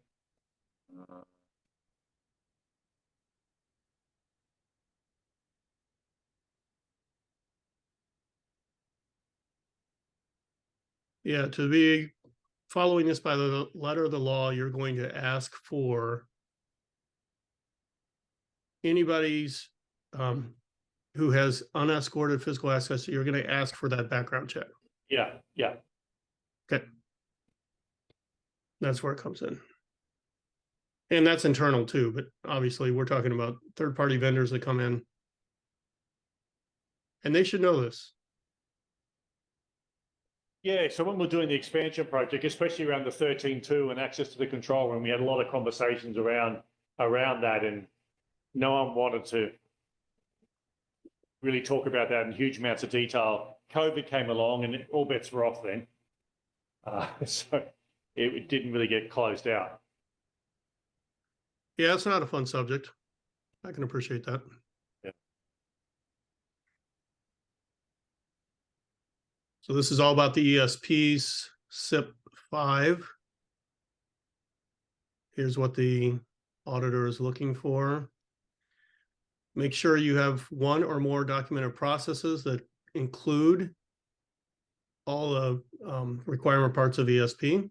Yeah, to be following this by the letter of the law, you're going to ask for anybody's who has unescorted physical access. You're going to ask for that background check. Yeah. Okay. That's where it comes in. And that's internal too, but obviously we're talking about third-party vendors that come in. And they should know this. Yeah, so when we're doing the expansion project, especially around the 13.2 and access to the control room, we had a lot of conversations around that, and no one wanted to really talk about that in huge amounts of detail. COVID came along and all bets were off then. So it didn't really get closed out. Yeah, it's not a fun subject. I can appreciate that. Yeah. So this is all about the ESPs, CIP 5. Here's what the auditor is looking for. Make sure you have one or more documented processes that include all the requirement parts of ESP.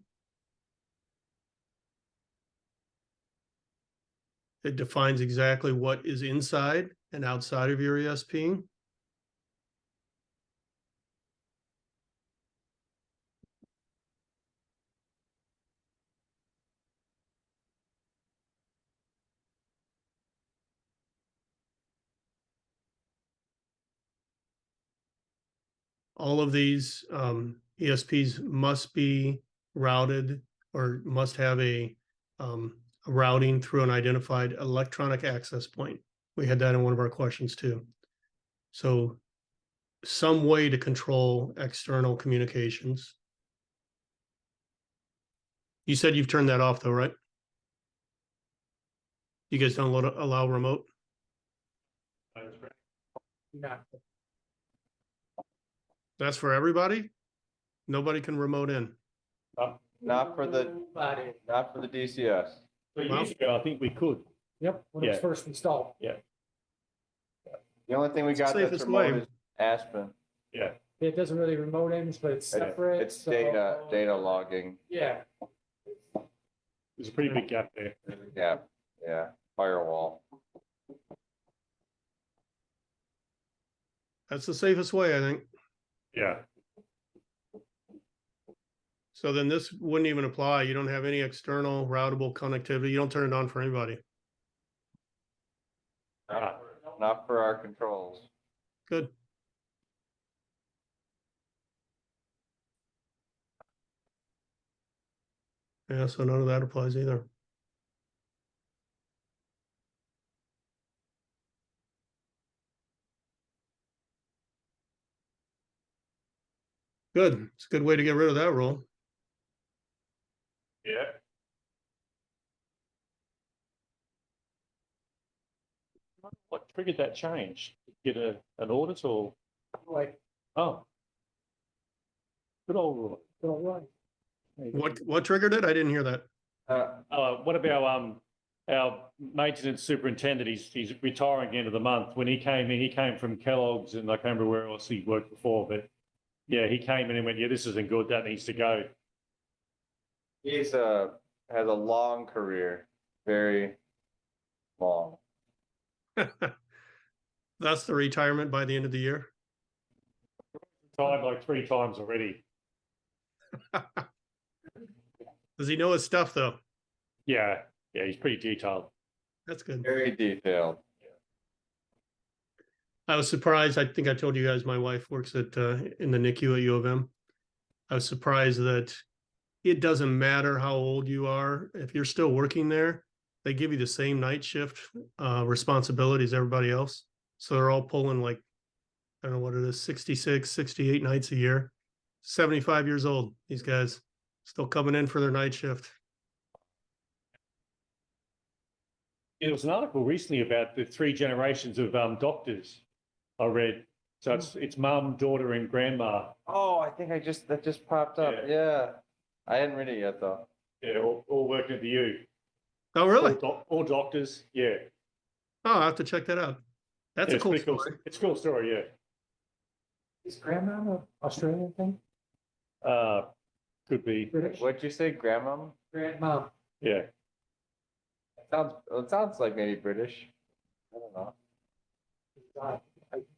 It defines exactly what is inside and outside of your ESP. All of these ESPs must be routed or must have a routing through an identified electronic access point. We had that in one of our questions too. So some way to control external communications. You said you've turned that off though, right? You guys don't allow remote? Not That's for everybody? Nobody can remote in. Not for the, body. not for the DCS. So years ago, I think we could. Yep, when it was Yeah. first installed. The only thing we got that's Safest remote way. is Aspen. Yeah. It doesn't really remote ends, but it's separate. It's so- data logging. Yeah, There's a pretty big gap there. Yeah, yeah, firewall. That's the safest way, I think. Yeah. So then this wouldn't even apply. You don't have any external routable connectivity. You don't turn it on for anybody. Not for our controls. Good. Yeah, so none of that applies either. Good. It's a good way to get rid of that rule. Yeah. What triggered that change? Get an audit or? like, Oh. Good old rule. don't run. What triggered it? I didn't hear that. What about our maintenance superintendent? He's retiring at the end of the month. When he came in, he came from Kellogg's and I can't remember where else he worked before, but yeah, he came in and went, yeah, this isn't good. That needs to go. He's has a long career, very long. That's the retirement by the end of the year. Tried like 3 times already. Does he know his stuff though? Yeah. Yeah. He's pretty detailed. That's good. Very detailed. I was surprised. I think I told you guys my wife works at in the NICU at U of M. I was surprised that it doesn't matter how old you are. If you're still working there, they give you the same night shift responsibilities as everybody else. So they're all pulling like, I don't know what it is, 66, 68 nights a year. 75 years old, these guys still coming in for their night shift. There was an article recently about the 3 generations of doctors I read. So it's mum, daughter, and grandma. Oh, I think that just popped up. Yeah. I hadn't read it yet though. Yeah, all working at the U. Oh, really? All doctors. Yeah. Oh, I'll have to check that out. That's Yeah, a it's cool pretty story. It's a cool story, yeah. Is grandma an Australian thing? Could be. British? What'd you say, grandma? Grandma. Yeah. It sounds like maybe British. I don't know. My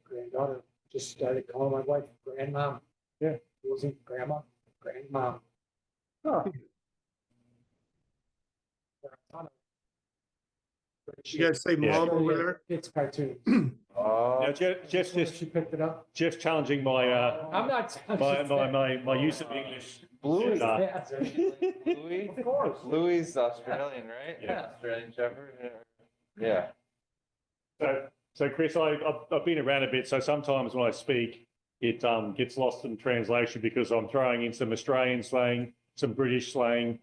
granddaughter just started calling my wife grandma. Yeah. It wasn't grandma, grandma. Huh. You guys say mom over there? It's cartoon. Oh, Now, Jeff's She picked it up. Jeff's challenging my I'm not. my use of English. Bluey. Yeah. Louis? Of course. Louis Australian, right? Yeah. Australian Shepherd. Yeah. So So Chris, I've been around a bit, so sometimes when I speak, it gets lost in translation because I'm throwing in some Australian slang, some British slang,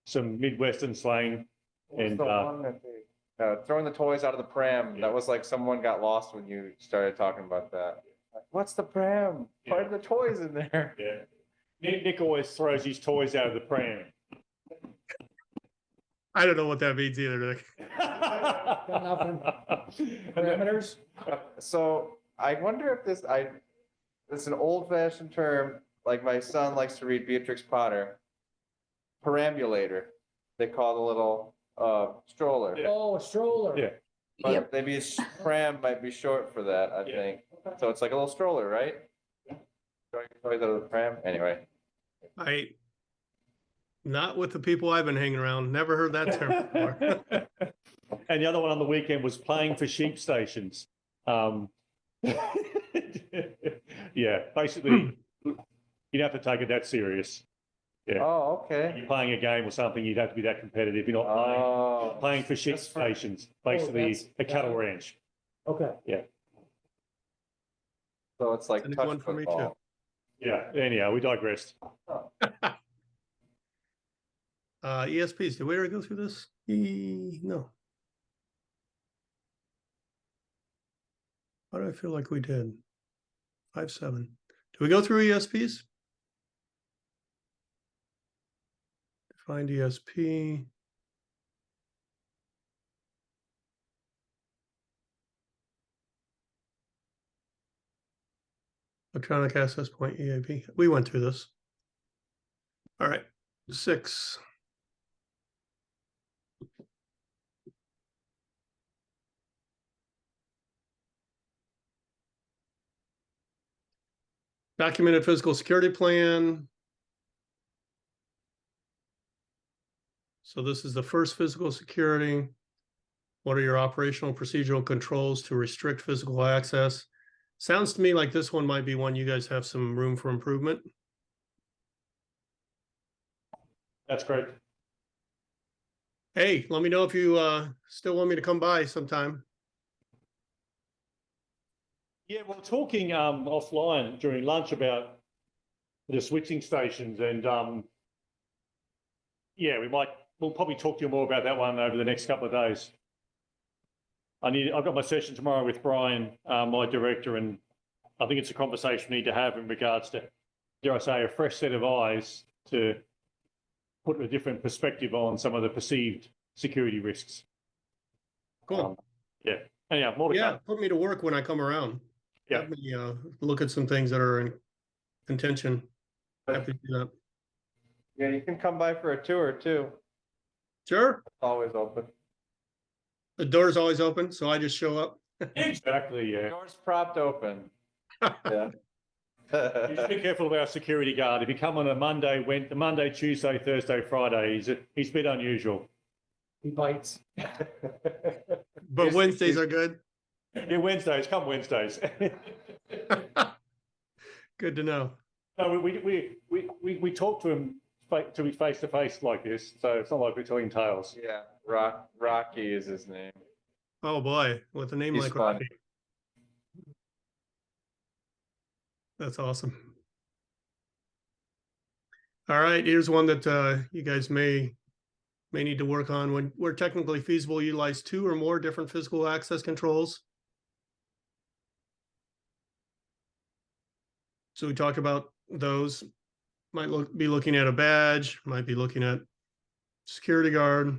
some Midwestern slang, What's and the one that throwing the toys out of the pram? Yeah. That was like someone got lost when you started talking about that. Like, what's the pram? Why are the toys in there? yeah, Nick always throws his toys out of the pram. I don't know what that means either, Nick. Got nothing. Parameters? So I wonder if it's an old fashioned term, like my son likes to read Beatrix Potter. Perambulator, they call the little stroller. Yeah. Oh, a stroller. Yeah. But Yep. maybe pram might be short for that, I Yeah. think. So it's like a little stroller, right? Throwing toys out of the pram, anyway. Not with the people I've been hanging around. Never heard that term before. And the other one on the weekend was playing for sheep stations. Yeah, basically, you'd have to take it that serious. Yeah. Oh, If okay. you're playing a game or something, you'd have to be that competitive. You're not Oh. playing for sheep That's for- stations, basically that's- a cattle ranch. Okay. So it's like Send it touch one for me, football. Yeah, anyhow, we digressed. ESPs, did we ever go through this? No. Why do I feel like we did? 5.7. Did we go through ESPs? Find ESP. Electronic access point EAP. We went through this. All right. 6. Documented physical security plan. So this is the first physical security. What are your operational procedural controls to restrict physical access? Sounds to me like this one might be one you guys have some room for improvement. That's great. Hey, let me know if you still want me to come by sometime. Yeah, we're talking offline during lunch about the switching stations, and yeah, we'll probably talk to you more about that one over the next couple of days. I've got my session tomorrow with Brian, my director, and I think it's a conversation we need to have in regards to, dare I say, a fresh set of eyes to put a different perspective on some of the perceived security risks. Cool. Yeah. Anyhow, more to Yeah, come. put me to work when I come around. Yeah. Have me look at some things that are in contention. Happy to do that. Yeah, you can come by for a tour too. Sure. It's always open. The door's always open, so I just show up. Exactly, yeah. Door's propped open. Yeah. You should be careful of our security guard. If you come on a Monday, Tuesday, Thursday, Friday, he's a bit unusual. He bites. But Wednesdays are good. Yeah, Wednesdays, come Wednesdays. Good to know. No, we talk to him face to face like this, so it's not like we're telling tales. Yeah, Rocky is his name. Oh boy, with a name He's like fun. Rocky. That's awesome. All right, here's one that you guys may need to work on. When we're technically feasible, utilize 2 or more different physical access controls. So we talked about those. Might be looking at a badge, might be looking at security guard.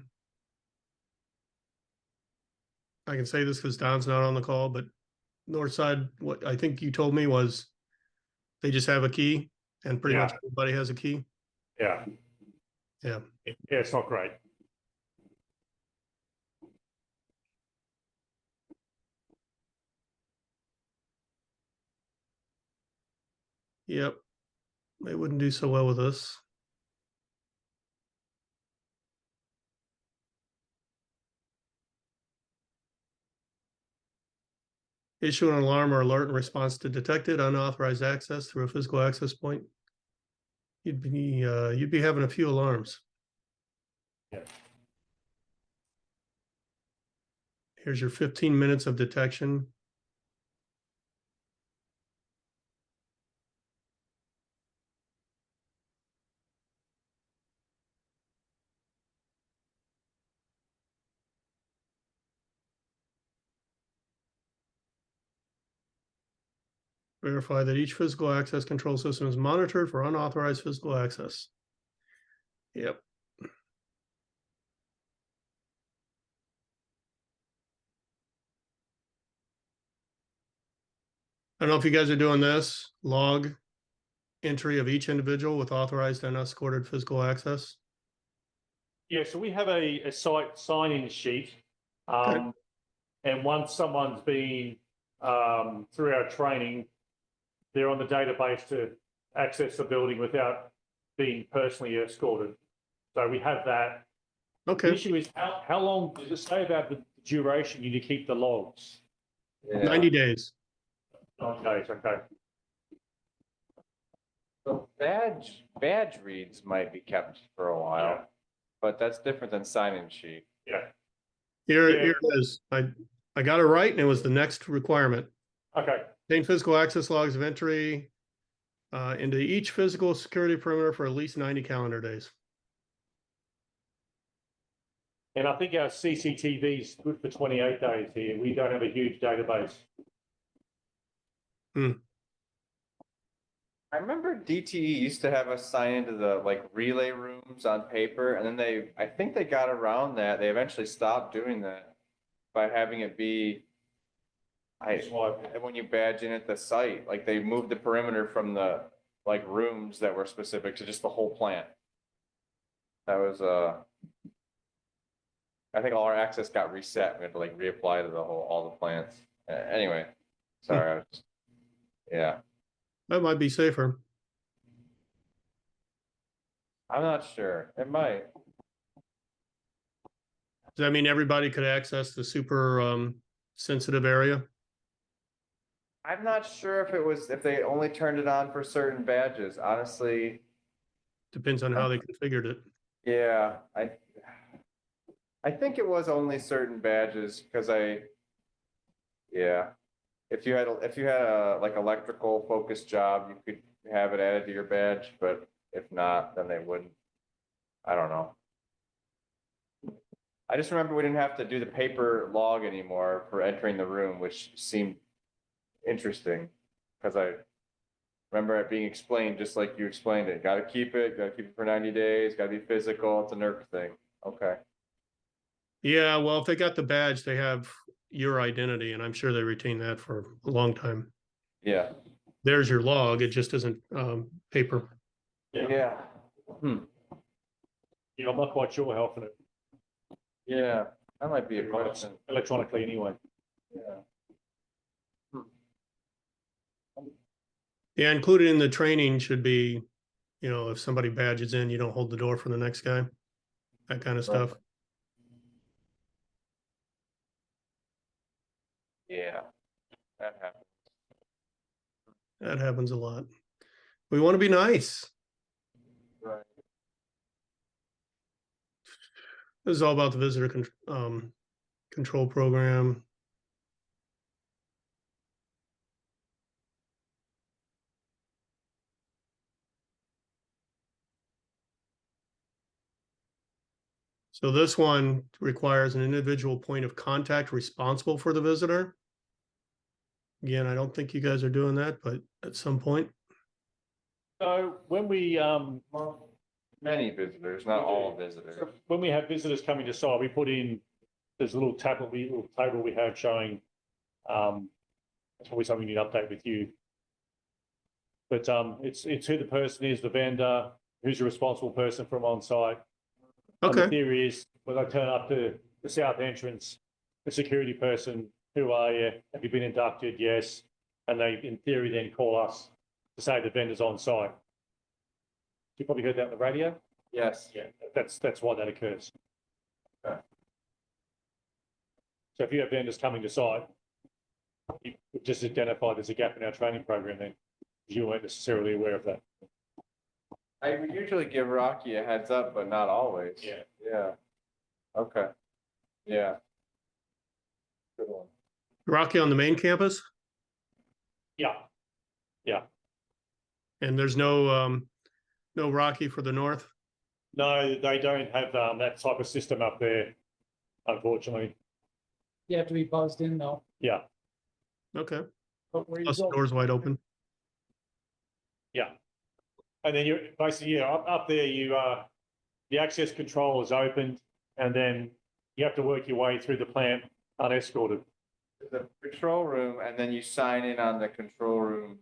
I can say this because Don's not on the call, but Northside, what I think you told me was they just have a key and pretty much everybody has a key. Yeah. Yeah. Yeah, it's not great. Yep. They wouldn't do so well with us. Issue an alarm or alert in response to detected unauthorized access through a physical access point. You'd be having a few alarms. Yeah. Here's your 15 minutes of detection. Verify that each physical access control system is monitored for unauthorized physical access. Yep. I don't know if you guys are doing this, log entry of each individual with authorized and unescorted physical access. Yeah, so we have a site sign-in sheet. Okay. And once someone's been through our training, they're on the database to access the building without being personally escorted. So we have that. The Okay, issue is how long does it say about the duration you need to keep the logs? Yeah. 90 days. Okay, okay. So badge reads might be kept for a while, Yeah. but that's different than sign-in sheet. Yeah. Here Yeah. it is. I got it right, and it was the next requirement. Okay. Obtain physical access logs of entry into each physical security perimeter for at least 90 calendar days. And I think our CCTV is good for 28 days here. We don't have a huge database. I remember DTE used to have us sign into the like relay rooms on paper, and then I think they got around that. They eventually stopped doing that by having it be, when you badge in at the site, like they moved the perimeter from the like rooms that were specific to just the whole plant. That was I think all our access got reset. We had to like reapply to all the plants. Anyway, sorry. I was yeah, That might be safer. I'm not sure. It might. Does that mean everybody could access the super sensitive area? I'm not sure if they only turned it on for certain badges. Honestly, Depends on how they configured it. yeah, I think it was only certain badges because yeah, if you had a like electrical focused job, you could have it added to your badge, but if not, then they wouldn't. I don't know. I just remember we didn't have to do the paper log anymore for entering the room, which seemed interesting because I remember it being explained just like you explained it. Got to keep it for 90 days, got to be physical. It's a NERC thing. Okay. Yeah, well, if they got the badge, they have your identity, and I'm sure they retain that for a long time. Yeah. There's your log. It just isn't paper. Yeah. Yeah, I'm not quite sure how often it Yeah. That might be a question. electronically anyway. Yeah. Yeah, included in the training should be, if somebody badges in, you don't hold the door for the next guy. That kind of stuff. Yeah. That happens. That happens a lot. We want to be nice. Right. This is all about the visitor control program. So this one requires an individual point of contact responsible for the visitor. Again, I don't think you guys are doing that, but at some point. So when we Many visitors, not all visitors. when we have visitors coming to site, we put in there's a little table we have showing. That's probably something we need to update with you. But it's who the person is, the vendor, who's the responsible person from on site. And the Okay. theory is when I turn up to the south entrance, the security person, who are you? Have you been inducted? Yes. And they, in theory, then call us to say the vendor's on site. You probably heard that on the radio. Yes. Yeah, that's why that occurs. Okay. So if you have vendors coming to site, you just identify there's a gap in our training program then. You weren't necessarily aware of that. I would usually give Rocky a heads up, but not always. Yeah. Yeah. Okay. Yeah. Rocky on the main campus, Yeah, and there's no Rocky for the north. no, they don't have that type of system up there, unfortunately. You have to be buzzed in though, Yeah, Okay, but where you plus the go. door's wide open. yeah. And then you're basically, yeah, up there, the access control is opened, and then you have to work your way through the plant unescorted. The control room, and then you sign in on the control room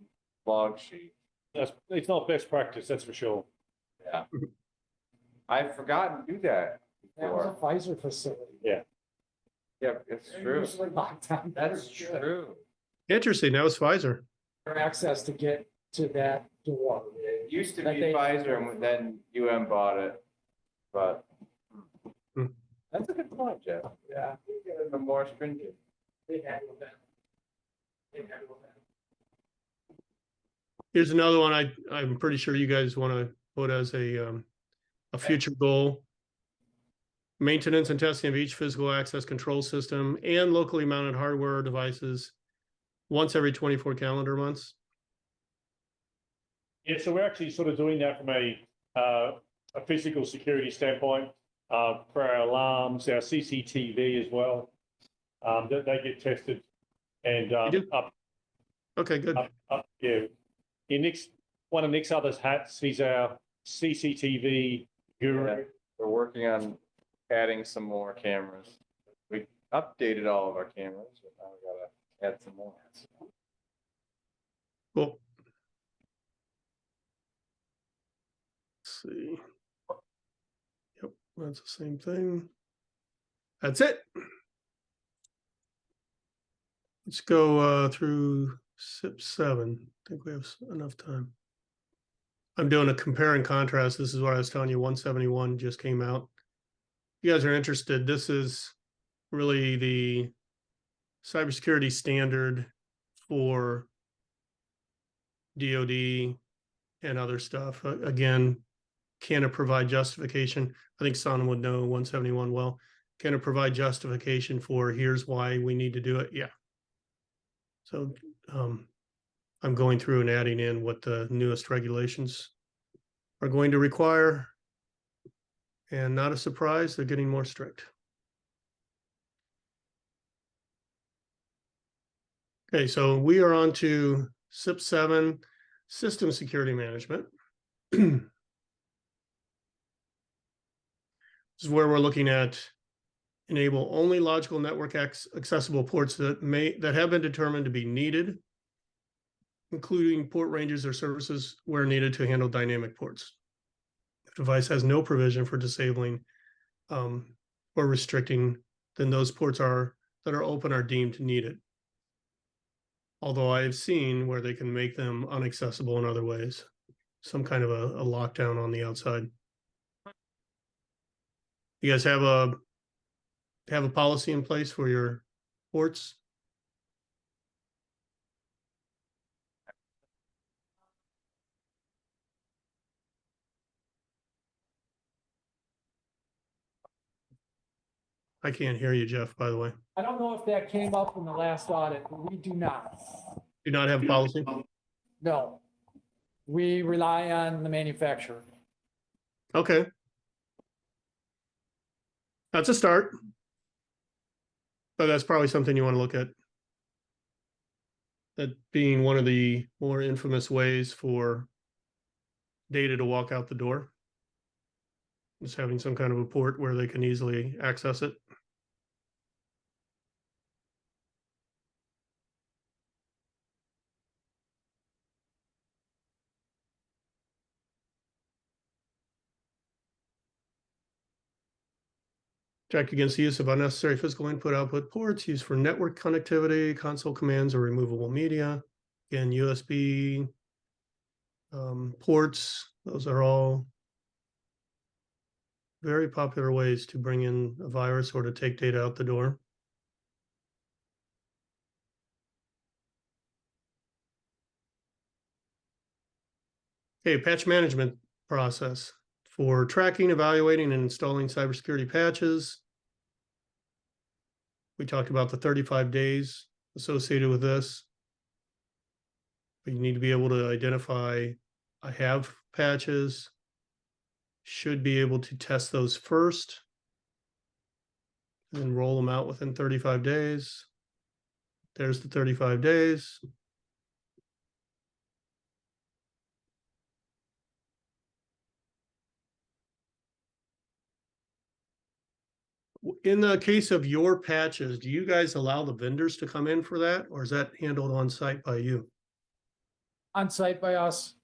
log sheet. It's not best practice, that's for sure. Yeah. I've forgotten to do that That was a before. Pfizer facility. Yeah, it's They're true. usually locked down. That's true. Interesting. That was Pfizer. For access to get to that door. It used to That be they- Pfizer, and then UM bought it, but. Hmm. That's a good point, Jeff. Yeah. Get it more stringent. They handle that. They handle that. Here's another one I'm pretty sure you guys want to put as a future goal. Maintenance and testing of each physical access control system and locally mounted hardware devices once every 24 calendar months. Yeah, so we're actually sort of doing that from a physical security standpoint, for our alarms, our CCTV as well. That they get tested and You do? up, Okay, good. yeah. One of Nick's other hats, he's our CCTV guru. Yeah. We're working on adding some more cameras. We updated all of our cameras, but now we gotta add some more. Cool. Let's see. Yep, that's the same thing. That's it. Let's go through CIP 7. I think we have enough time. I'm doing a compare and contrast. This is what I was telling you. 171 just came out. If you guys are interested, this is really the cybersecurity standard for DoD and other stuff. Again, can it provide justification? I think Sonam would know 171 well. Can it provide justification for here's why we need to do it? Yeah. So I'm going through and adding in what the newest regulations are going to require. And not a surprise, they're getting more strict. Okay, so we are on to CIP 7, System Security Management. This is where we're looking at enable only logical network accessible ports that have been determined to be needed, including port ranges or services where needed to handle dynamic ports. If the device has no provision for disabling or restricting, then those ports that are open are deemed needed. Although I have seen where they can make them inaccessible in other ways, some kind of a lockdown on the outside. You guys have a policy in place for your ports? I can't hear you, Jeff, by the way. I don't know if that came up in the last audit, but we do not. Do not have a policy? No. We rely on the manufacturer. Okay. That's a start. But that's probably something you want to look at. That being one of the more infamous ways for data to walk out the door. Just having some kind of a port where they can easily access it. Check against the use of unnecessary physical input-output ports used for network connectivity, console commands, or removable media. Again, USB ports, those are all very popular ways to bring in a virus or to take data out the door. Okay, patch management process for tracking, evaluating, and installing cybersecurity patches. We talked about the 35 days associated with this. But you need to be able to identify, I have patches, should be able to test those first, and then roll them out within 35 days. There's the 35 days. In the case of your patches, do you guys allow the vendors to come in for that, or is that handled on site by you? On site by us.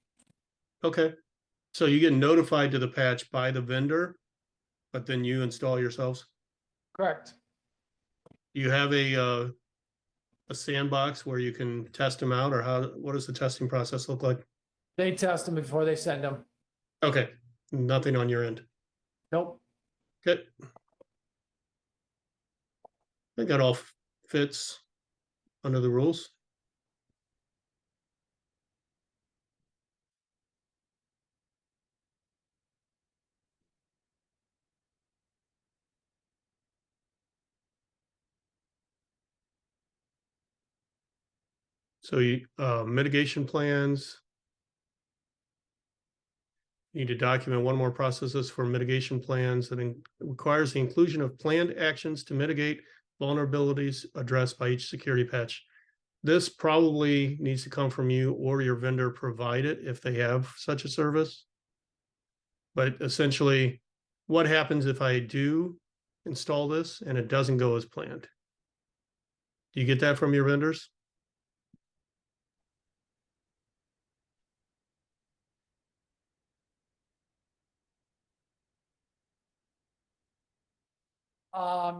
Okay, so you get notified to the patch by the vendor, but then you install yourselves? Correct. Do you have a sandbox where you can test them out, or what does the testing process look like? They test them before they send them. Okay, nothing on your end. Nope. Good. I think that all fits under the rules. So you, mitigation plans. You need to document one more processes for mitigation plans that requires the inclusion of planned actions to mitigate vulnerabilities addressed by each security patch. This probably needs to come from you or your vendor provide it if they have such a service. But essentially, what happens if I do install this and it doesn't go as planned? Do you get that from your vendors?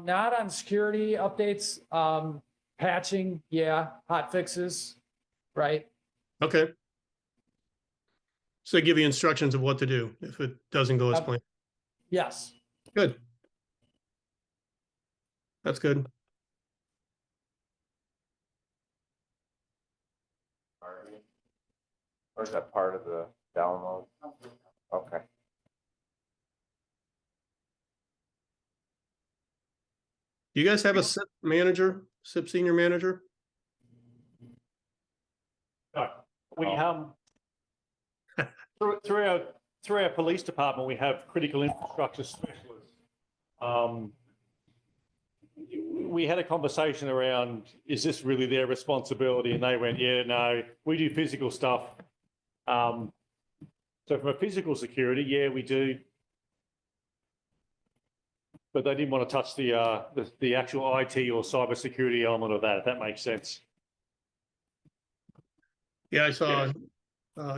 Not on security updates, patching, yeah, hot fixes, right? Okay. So they give you instructions of what to do if it doesn't go as Yep. planned. Yes. Good. That's good. Or is that part of the download? Okay. Do you guys have a SIP manager, SIP senior manager? No, we through our police department, we have critical infrastructure specialists. We had a conversation around, is this really their responsibility? And they went, yeah, no, we do physical stuff. So from a physical security, yeah, we do. But they didn't want to touch the actual IT or cybersecurity element of that, if that makes sense. Yeah, I saw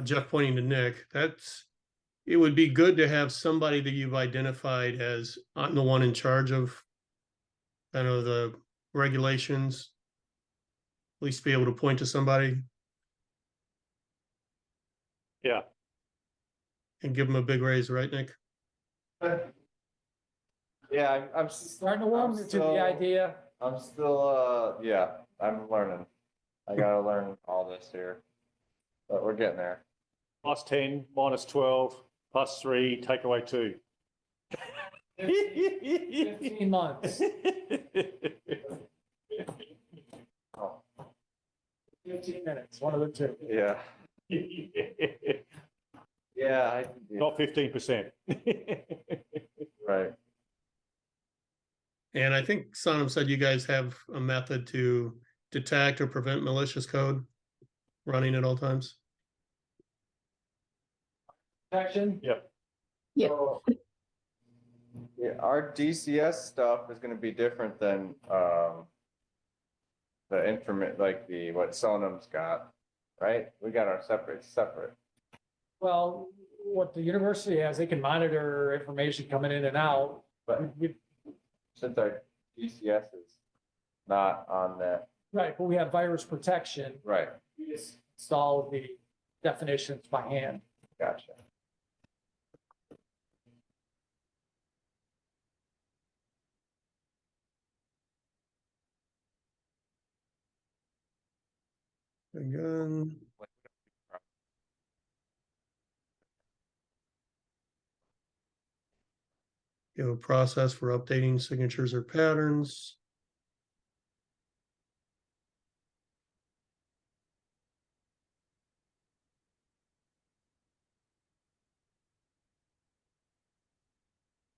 Jeff pointing to Nick. It would be good to have somebody that you've identified as I'm the one in charge of kind of the regulations. At least be able to point to somebody Yeah. and give them a big raise, right, Nick? Yeah, I'm Starting to warm to the idea. I'm still, yeah, I'm learning. I gotta learn all this here, but we're getting there. Plus 10, minus 12, plus 3, take away 2. 15 months. Oh, 15 minutes, one of the two. yeah, yeah, I can do, Not 15%. right. And I think Sonam said you guys have a method to detect or prevent malicious code running at all times. Protection. Yep. Yeah. So, yeah, our DCS stuff is gonna be different than, the information, like what Sonam's got, right? We got our separate. Well, what the university has, they can monitor information coming in and out. But since our DCS is not on that, Right, but we have virus protection. right, We just install the definitions by hand. gotcha. Again. You have a process for updating signatures or patterns.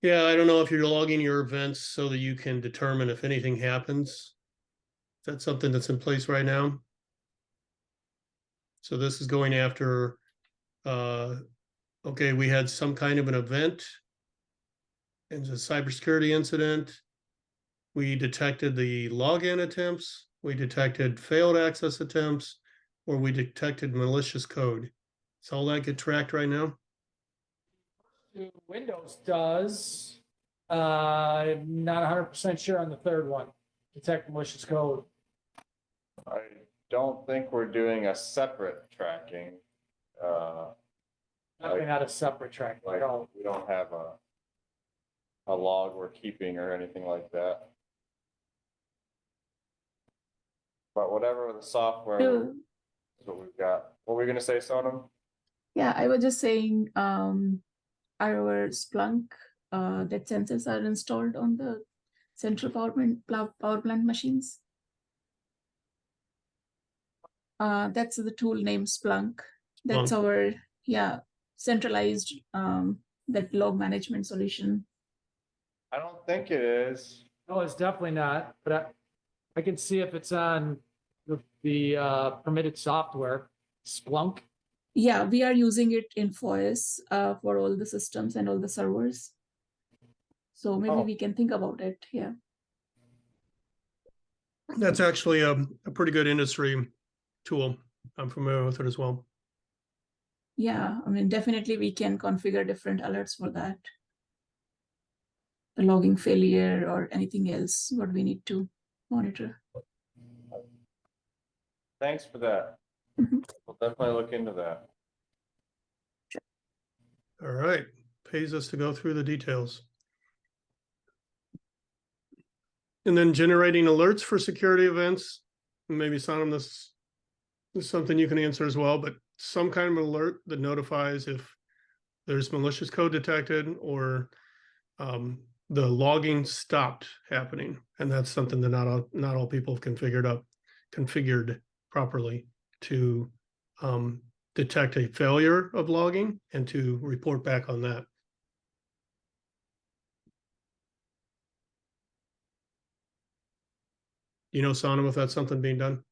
Yeah, I don't know if you're logging your events so that you can determine if anything happens. Is that something that's in place right now? So this is going after, okay, we had some kind of an event. It's a cybersecurity incident. We detected the login attempts. We detected failed access attempts, or we detected malicious code. Does all that get tracked right now? Windows does, not 100% sure on the third one, detect malicious code. I don't think we're doing a separate tracking. Definitely not a separate track, Like, at all. we don't have a log we're keeping or anything like that. But whatever the software So, is what we've got. What were we gonna say, Sonam? yeah, I was just saying, our Splunk, that sensors are installed on the central power plant machines. That's the tool named Splunk. That's Splunk. our, yeah, centralized, that log management solution. I don't think it is. No, it's definitely not, but I can see if it's on the permitted software, Splunk. Yeah, we are using it in FOIS, for all the systems and all the servers. So maybe Oh. we can think about it. Yeah. That's actually a pretty good industry tool. I'm familiar with it as well. Yeah, I mean, definitely we can configure different alerts for that. The logging failure or anything else, what we need to monitor. Thanks for that. Mhm. We'll definitely look into that. All right, pays us to go through the details. And then generating alerts for security events. Maybe Sonam, this is something you can answer as well, but some kind of alert that notifies if there's malicious code detected or the logging stopped happening. And that's something that not all people have configured properly to detect a failure of logging and to report back on that. You know, Sonam, if that's something being done?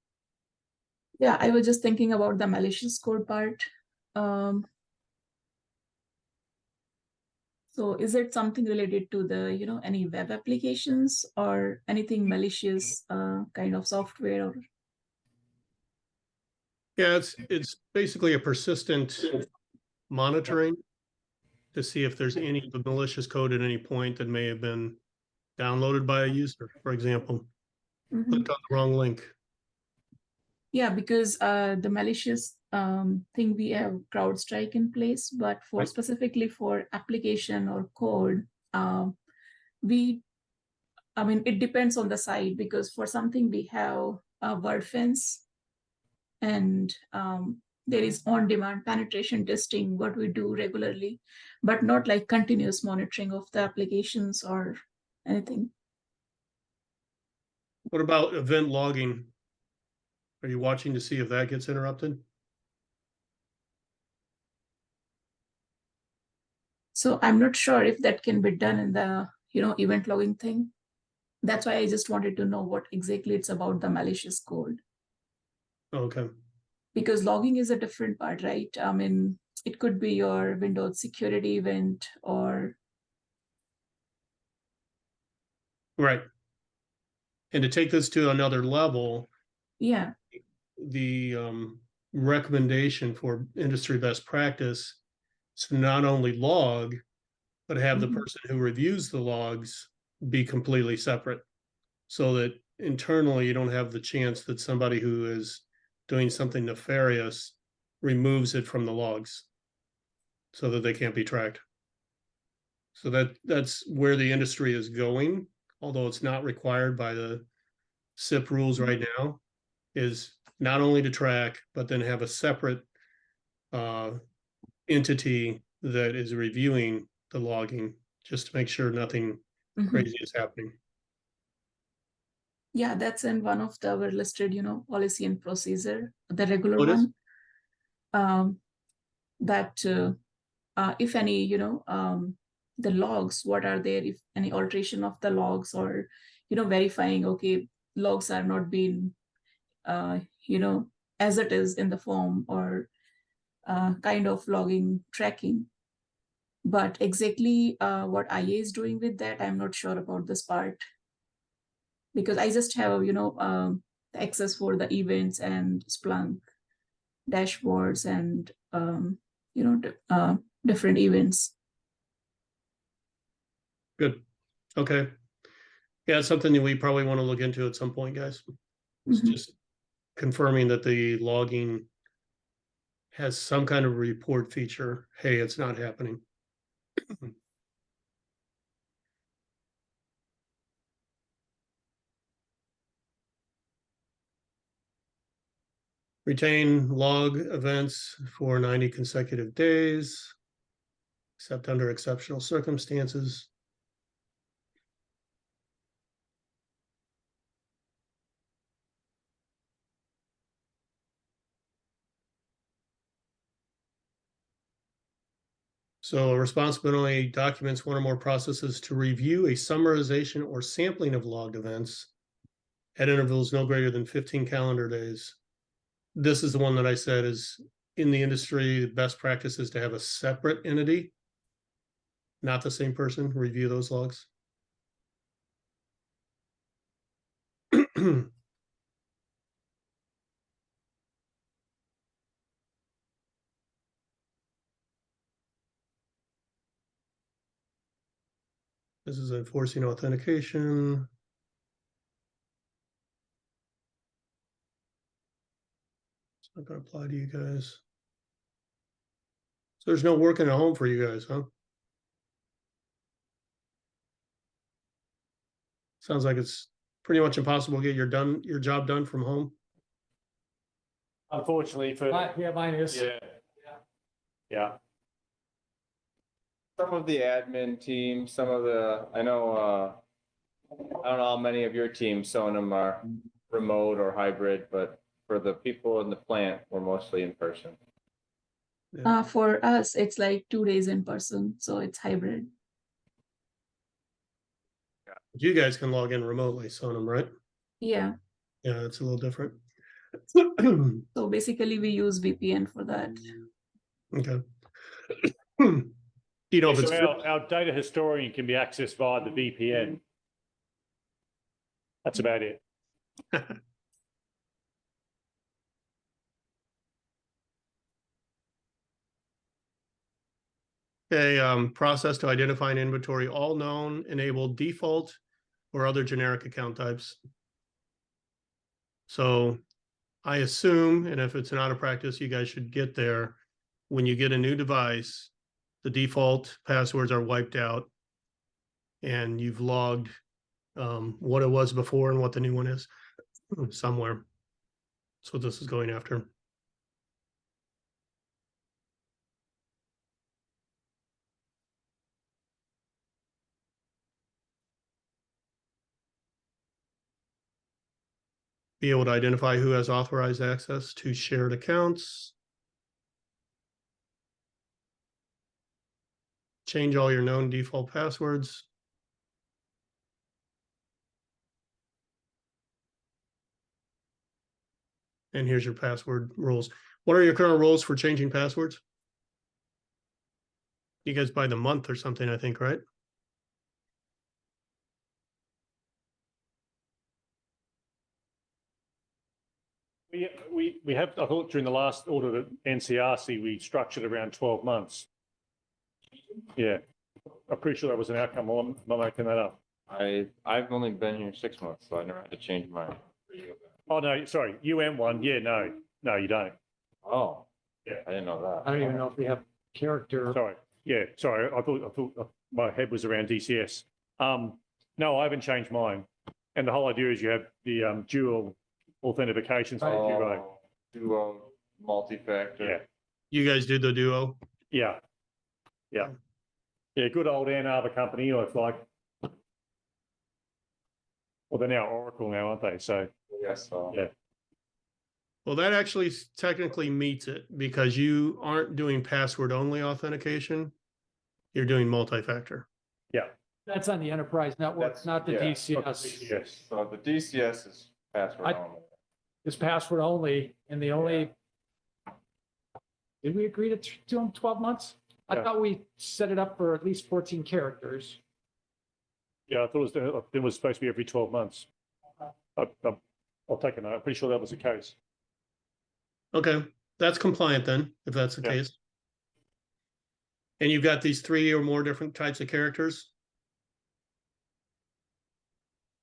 Yeah, I was just thinking about the malicious code part. Um, so is it something related to the, any web applications or anything malicious kind of software or? Yeah, it's basically a persistent monitoring to see if there's any malicious code at any point that may have been downloaded by a user, for example, Mhm. clicked on the wrong link. Yeah, because the malicious thing we have CrowdStrike in place, but for Right. specifically for application or code, I mean, it depends on the site because for something we have a word fence and there is on-demand penetration testing, what we do regularly, but not like continuous monitoring of the applications or anything. What about event logging? Are you watching to see if that gets interrupted? So I'm not sure if that can be done in the event logging thing. That's why I just wanted to know what exactly it's about the malicious code. Okay. Because logging is a different part, right? I mean, it could be your Windows security event or. Right. And to take this to another level, Yeah. the recommendation for industry best practice is to not only log, but have the Mhm. person who reviews the logs be completely separate so that internally you don't have the chance that somebody who is doing something nefarious removes it from the logs so that they can't be tracked. So that's where the industry is going, although it's not required by the CIP rules right now, is not only to track, but then have a separate entity that is reviewing the logging just to make sure nothing Mhm. crazy is happening. Yeah, that's in one of our listed, policy and procedure, the regular What is? one. That if any, the logs, what are there, if any alteration of the logs, or verifying, okay, logs are not being as it is in the form, or kind of logging tracking. But exactly what IA is doing with that, I'm not sure about this part, because I just have access for the events and Splunk dashboards and different events. Good. Okay. Yeah, it's something that we probably want to look into at some point, guys. It's Mhm. just confirming that the logging has some kind of report feature. Hey, it's not happening. Retain log events for 90 consecutive days, except under exceptional circumstances. So a responsibility documents one or more processes to review a summarization or sampling of logged events at intervals no greater than 15 calendar days. This is the one that I said is in the industry, the best practice is to have a separate entity, not the same person, review those logs. This is enforcing authentication. It's not going to apply to you guys. So there's no working at home for you guys, huh? Sounds like it's pretty much impossible to get your job done from home. Unfortunately for, Yeah, mine is. yeah. Yeah, Some of the admin team, some of the, I know, I don't know how many of your teams, some of them are remote or hybrid, but for the people in the plant, we're mostly in person. For us, it's like 2 days in person, so it's hybrid. You guys can log in remotely, Sonam, right? Yeah. Yeah, it's a little different. So basically, we use VPN for that. Okay. You know, if so it's our data historian can be accessed via the VPN. That's about it. a process to identify and inventory all known, enabled, default, or other generic account types. So I assume, and if it's not a practice, you guys should get there. When you get a new device, the default passwords are wiped out and you've logged what it was before and what the new one is somewhere. That's what this is going after. Be able to identify who has authorized access to shared accounts. Change all your known default passwords. And here's your password rules. What are your current rules for changing passwords? You guys by the month or something, I think, right? We have, I thought during the last audit at NCRC, we structured around 12 months. Yeah, I'm pretty sure that was an outcome. I'm not making that up. I've only been here 6 months, so I never had to change mine. Oh, no, sorry, UN1. Yeah, no, you don't. Oh. Yeah. I didn't know that. I don't even know if we have character. Sorry. Yeah, sorry. I thought my head was around DCS. No, I haven't changed mine. And the whole idea is you have the dual authentications. Oh, duo, multi-factor. Yeah. You guys do the duo. Yeah. Yeah. Yeah. Good old Ann Arbor company. It's like, well, they're now Oracle now, aren't they? So, Yes. So. yeah. Well, that actually technically meets it because you aren't doing password only authentication. you're doing multi-factor. That's on the enterprise network, That's- not the yeah. DCS. Yes. So the DCS is password I- only. It's password only, and the only. Did we agree to do them 12 months? I Yeah. thought we set it up for at least 14 characters. Yeah, I thought it was supposed to be every 12 months. I'll take a note. I'm pretty sure that was the case. Okay, that's compliant then, if that's the Yeah. case. And you've got these 3 or more different types of characters?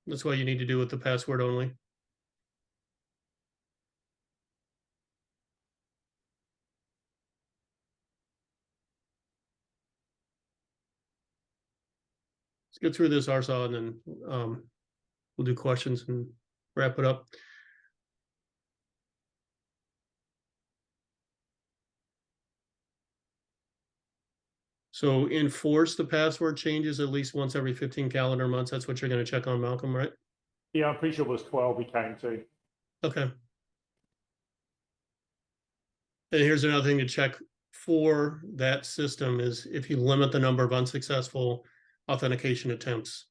That's what you need to do with the password only. Let's get through this RSA and then we'll do questions and wrap it up. So enforce the password changes at least once every 15 calendar months. That's what you're going to check on, Malcolm, right? Yeah, I'm pretty sure it was 12 we came to. Okay. And here's another thing to check for that system is if you limit the number of unsuccessful authentication attempts.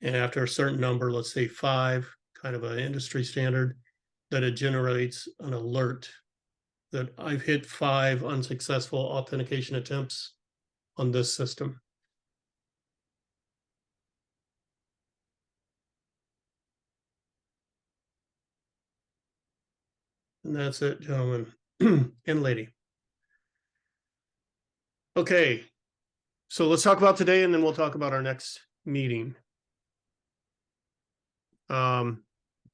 And after a certain number, let's say 5, kind of an industry standard, that it generates an alert that I've hit 5 unsuccessful authentication attempts on this system. And that's it, gentlemen and lady. Okay, so let's talk about today and then we'll talk about our next meeting.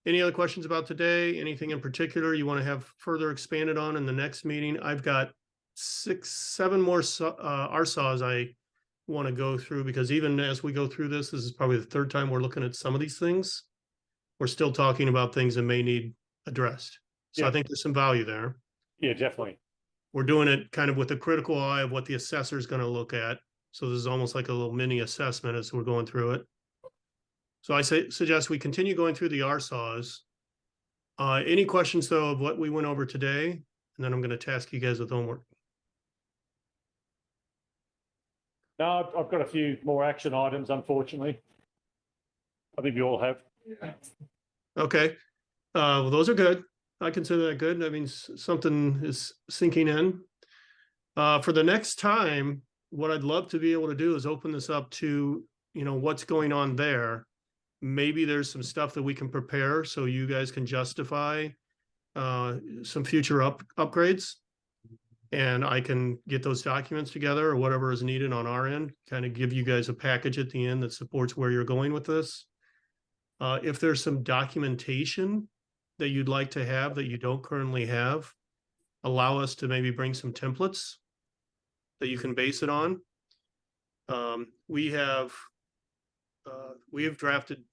Any other questions about today? Anything in particular you want to have further expanded on in the next meeting? I've got 6, 7 more RSAWs I want to go through because even as we go through this is probably the 3rd time we're looking at some of these things. We're still talking about things that may need addressed. So I Yeah. think there's some value there. Yeah, definitely. We're doing it kind of with a critical eye of what the assessor is going to look at. So this is almost like a little mini assessment as we're going through it. So I suggest we continue going through the RSAWs. Any questions though of what we went over today? And then I'm going to task you guys with homework. No, I've got a few more action items, unfortunately. I think we all have. Okay. Well, those are good. I consider that good. That means something is sinking in. For the next time, what I'd love to be able to do is open this up to, what's going on there. Maybe there's some stuff that we can prepare so you guys can justify some future upgrades. And I can get those documents together or whatever is needed on our end, kind of give you guys a package at the end that supports where you're going with this. If there's some documentation that you'd like to have that you don't currently have, allow us to maybe bring some templates that you can base it on. We have drafted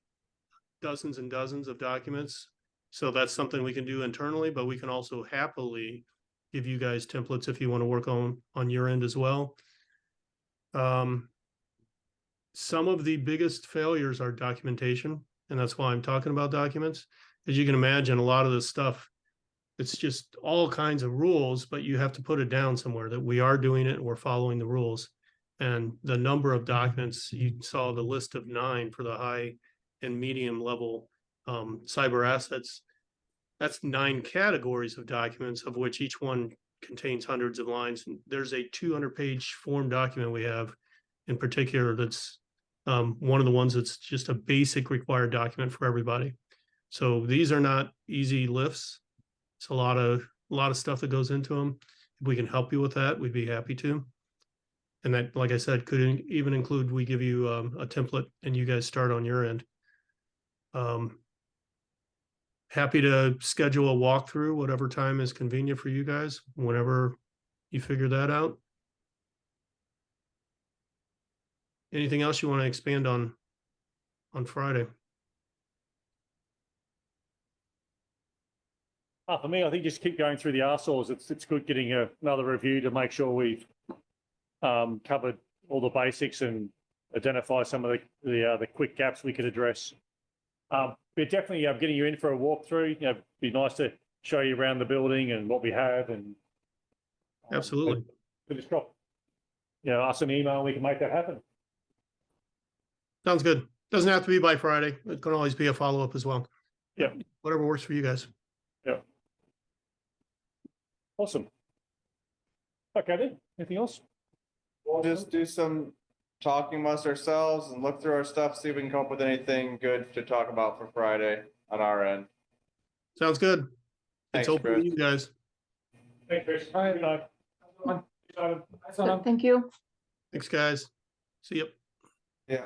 dozens and dozens of documents. So that's something we can do internally, but we can also happily give you guys templates if you want to work on your end as well. Some of the biggest failures are documentation, and that's why I'm talking about documents. As you can imagine, a lot of this stuff, it's just all kinds of rules, but you have to put it down somewhere that we are doing it and we're following the rules. And the number of documents, you saw the list of 9 for the high and medium level cyber assets. That's 9 categories of documents, of which each one contains hundreds of lines. And there's a 200-page form document we have in particular that's one of the ones that's just a basic required document for everybody. So these are not easy lifts. It's a lot of stuff that goes into them. If we can help you with that, we'd be happy to. And that, like I said, could even include we give you a template and you guys start on your end. Happy to schedule a walkthrough, whatever time is convenient for you guys, whenever you figure that out. Anything else you want to expand on Friday? For me, I think just keep going through the RSAWs. It's good getting another review to make sure we've covered all the basics and identify some of the quick gaps we could address. But definitely getting you in for a walkthrough. It'd be nice to show you around the building and what we have. And Absolutely. Finish off. us an email and we can make that happen. Sounds good. Doesn't have to be by Friday. It can always be a follow-up as well. Yeah. Whatever works for you guys. Awesome. Okay then, anything else? We'll just do some talking amongst ourselves and look through our stuff, see if we can come up with anything good to talk about for Friday on our end. Sounds good. Thanks, It's open Chris. to you guys. Thanks, Chris. All right. Good night. Good night. So, Thank you. Thanks, guys. See you. Yeah.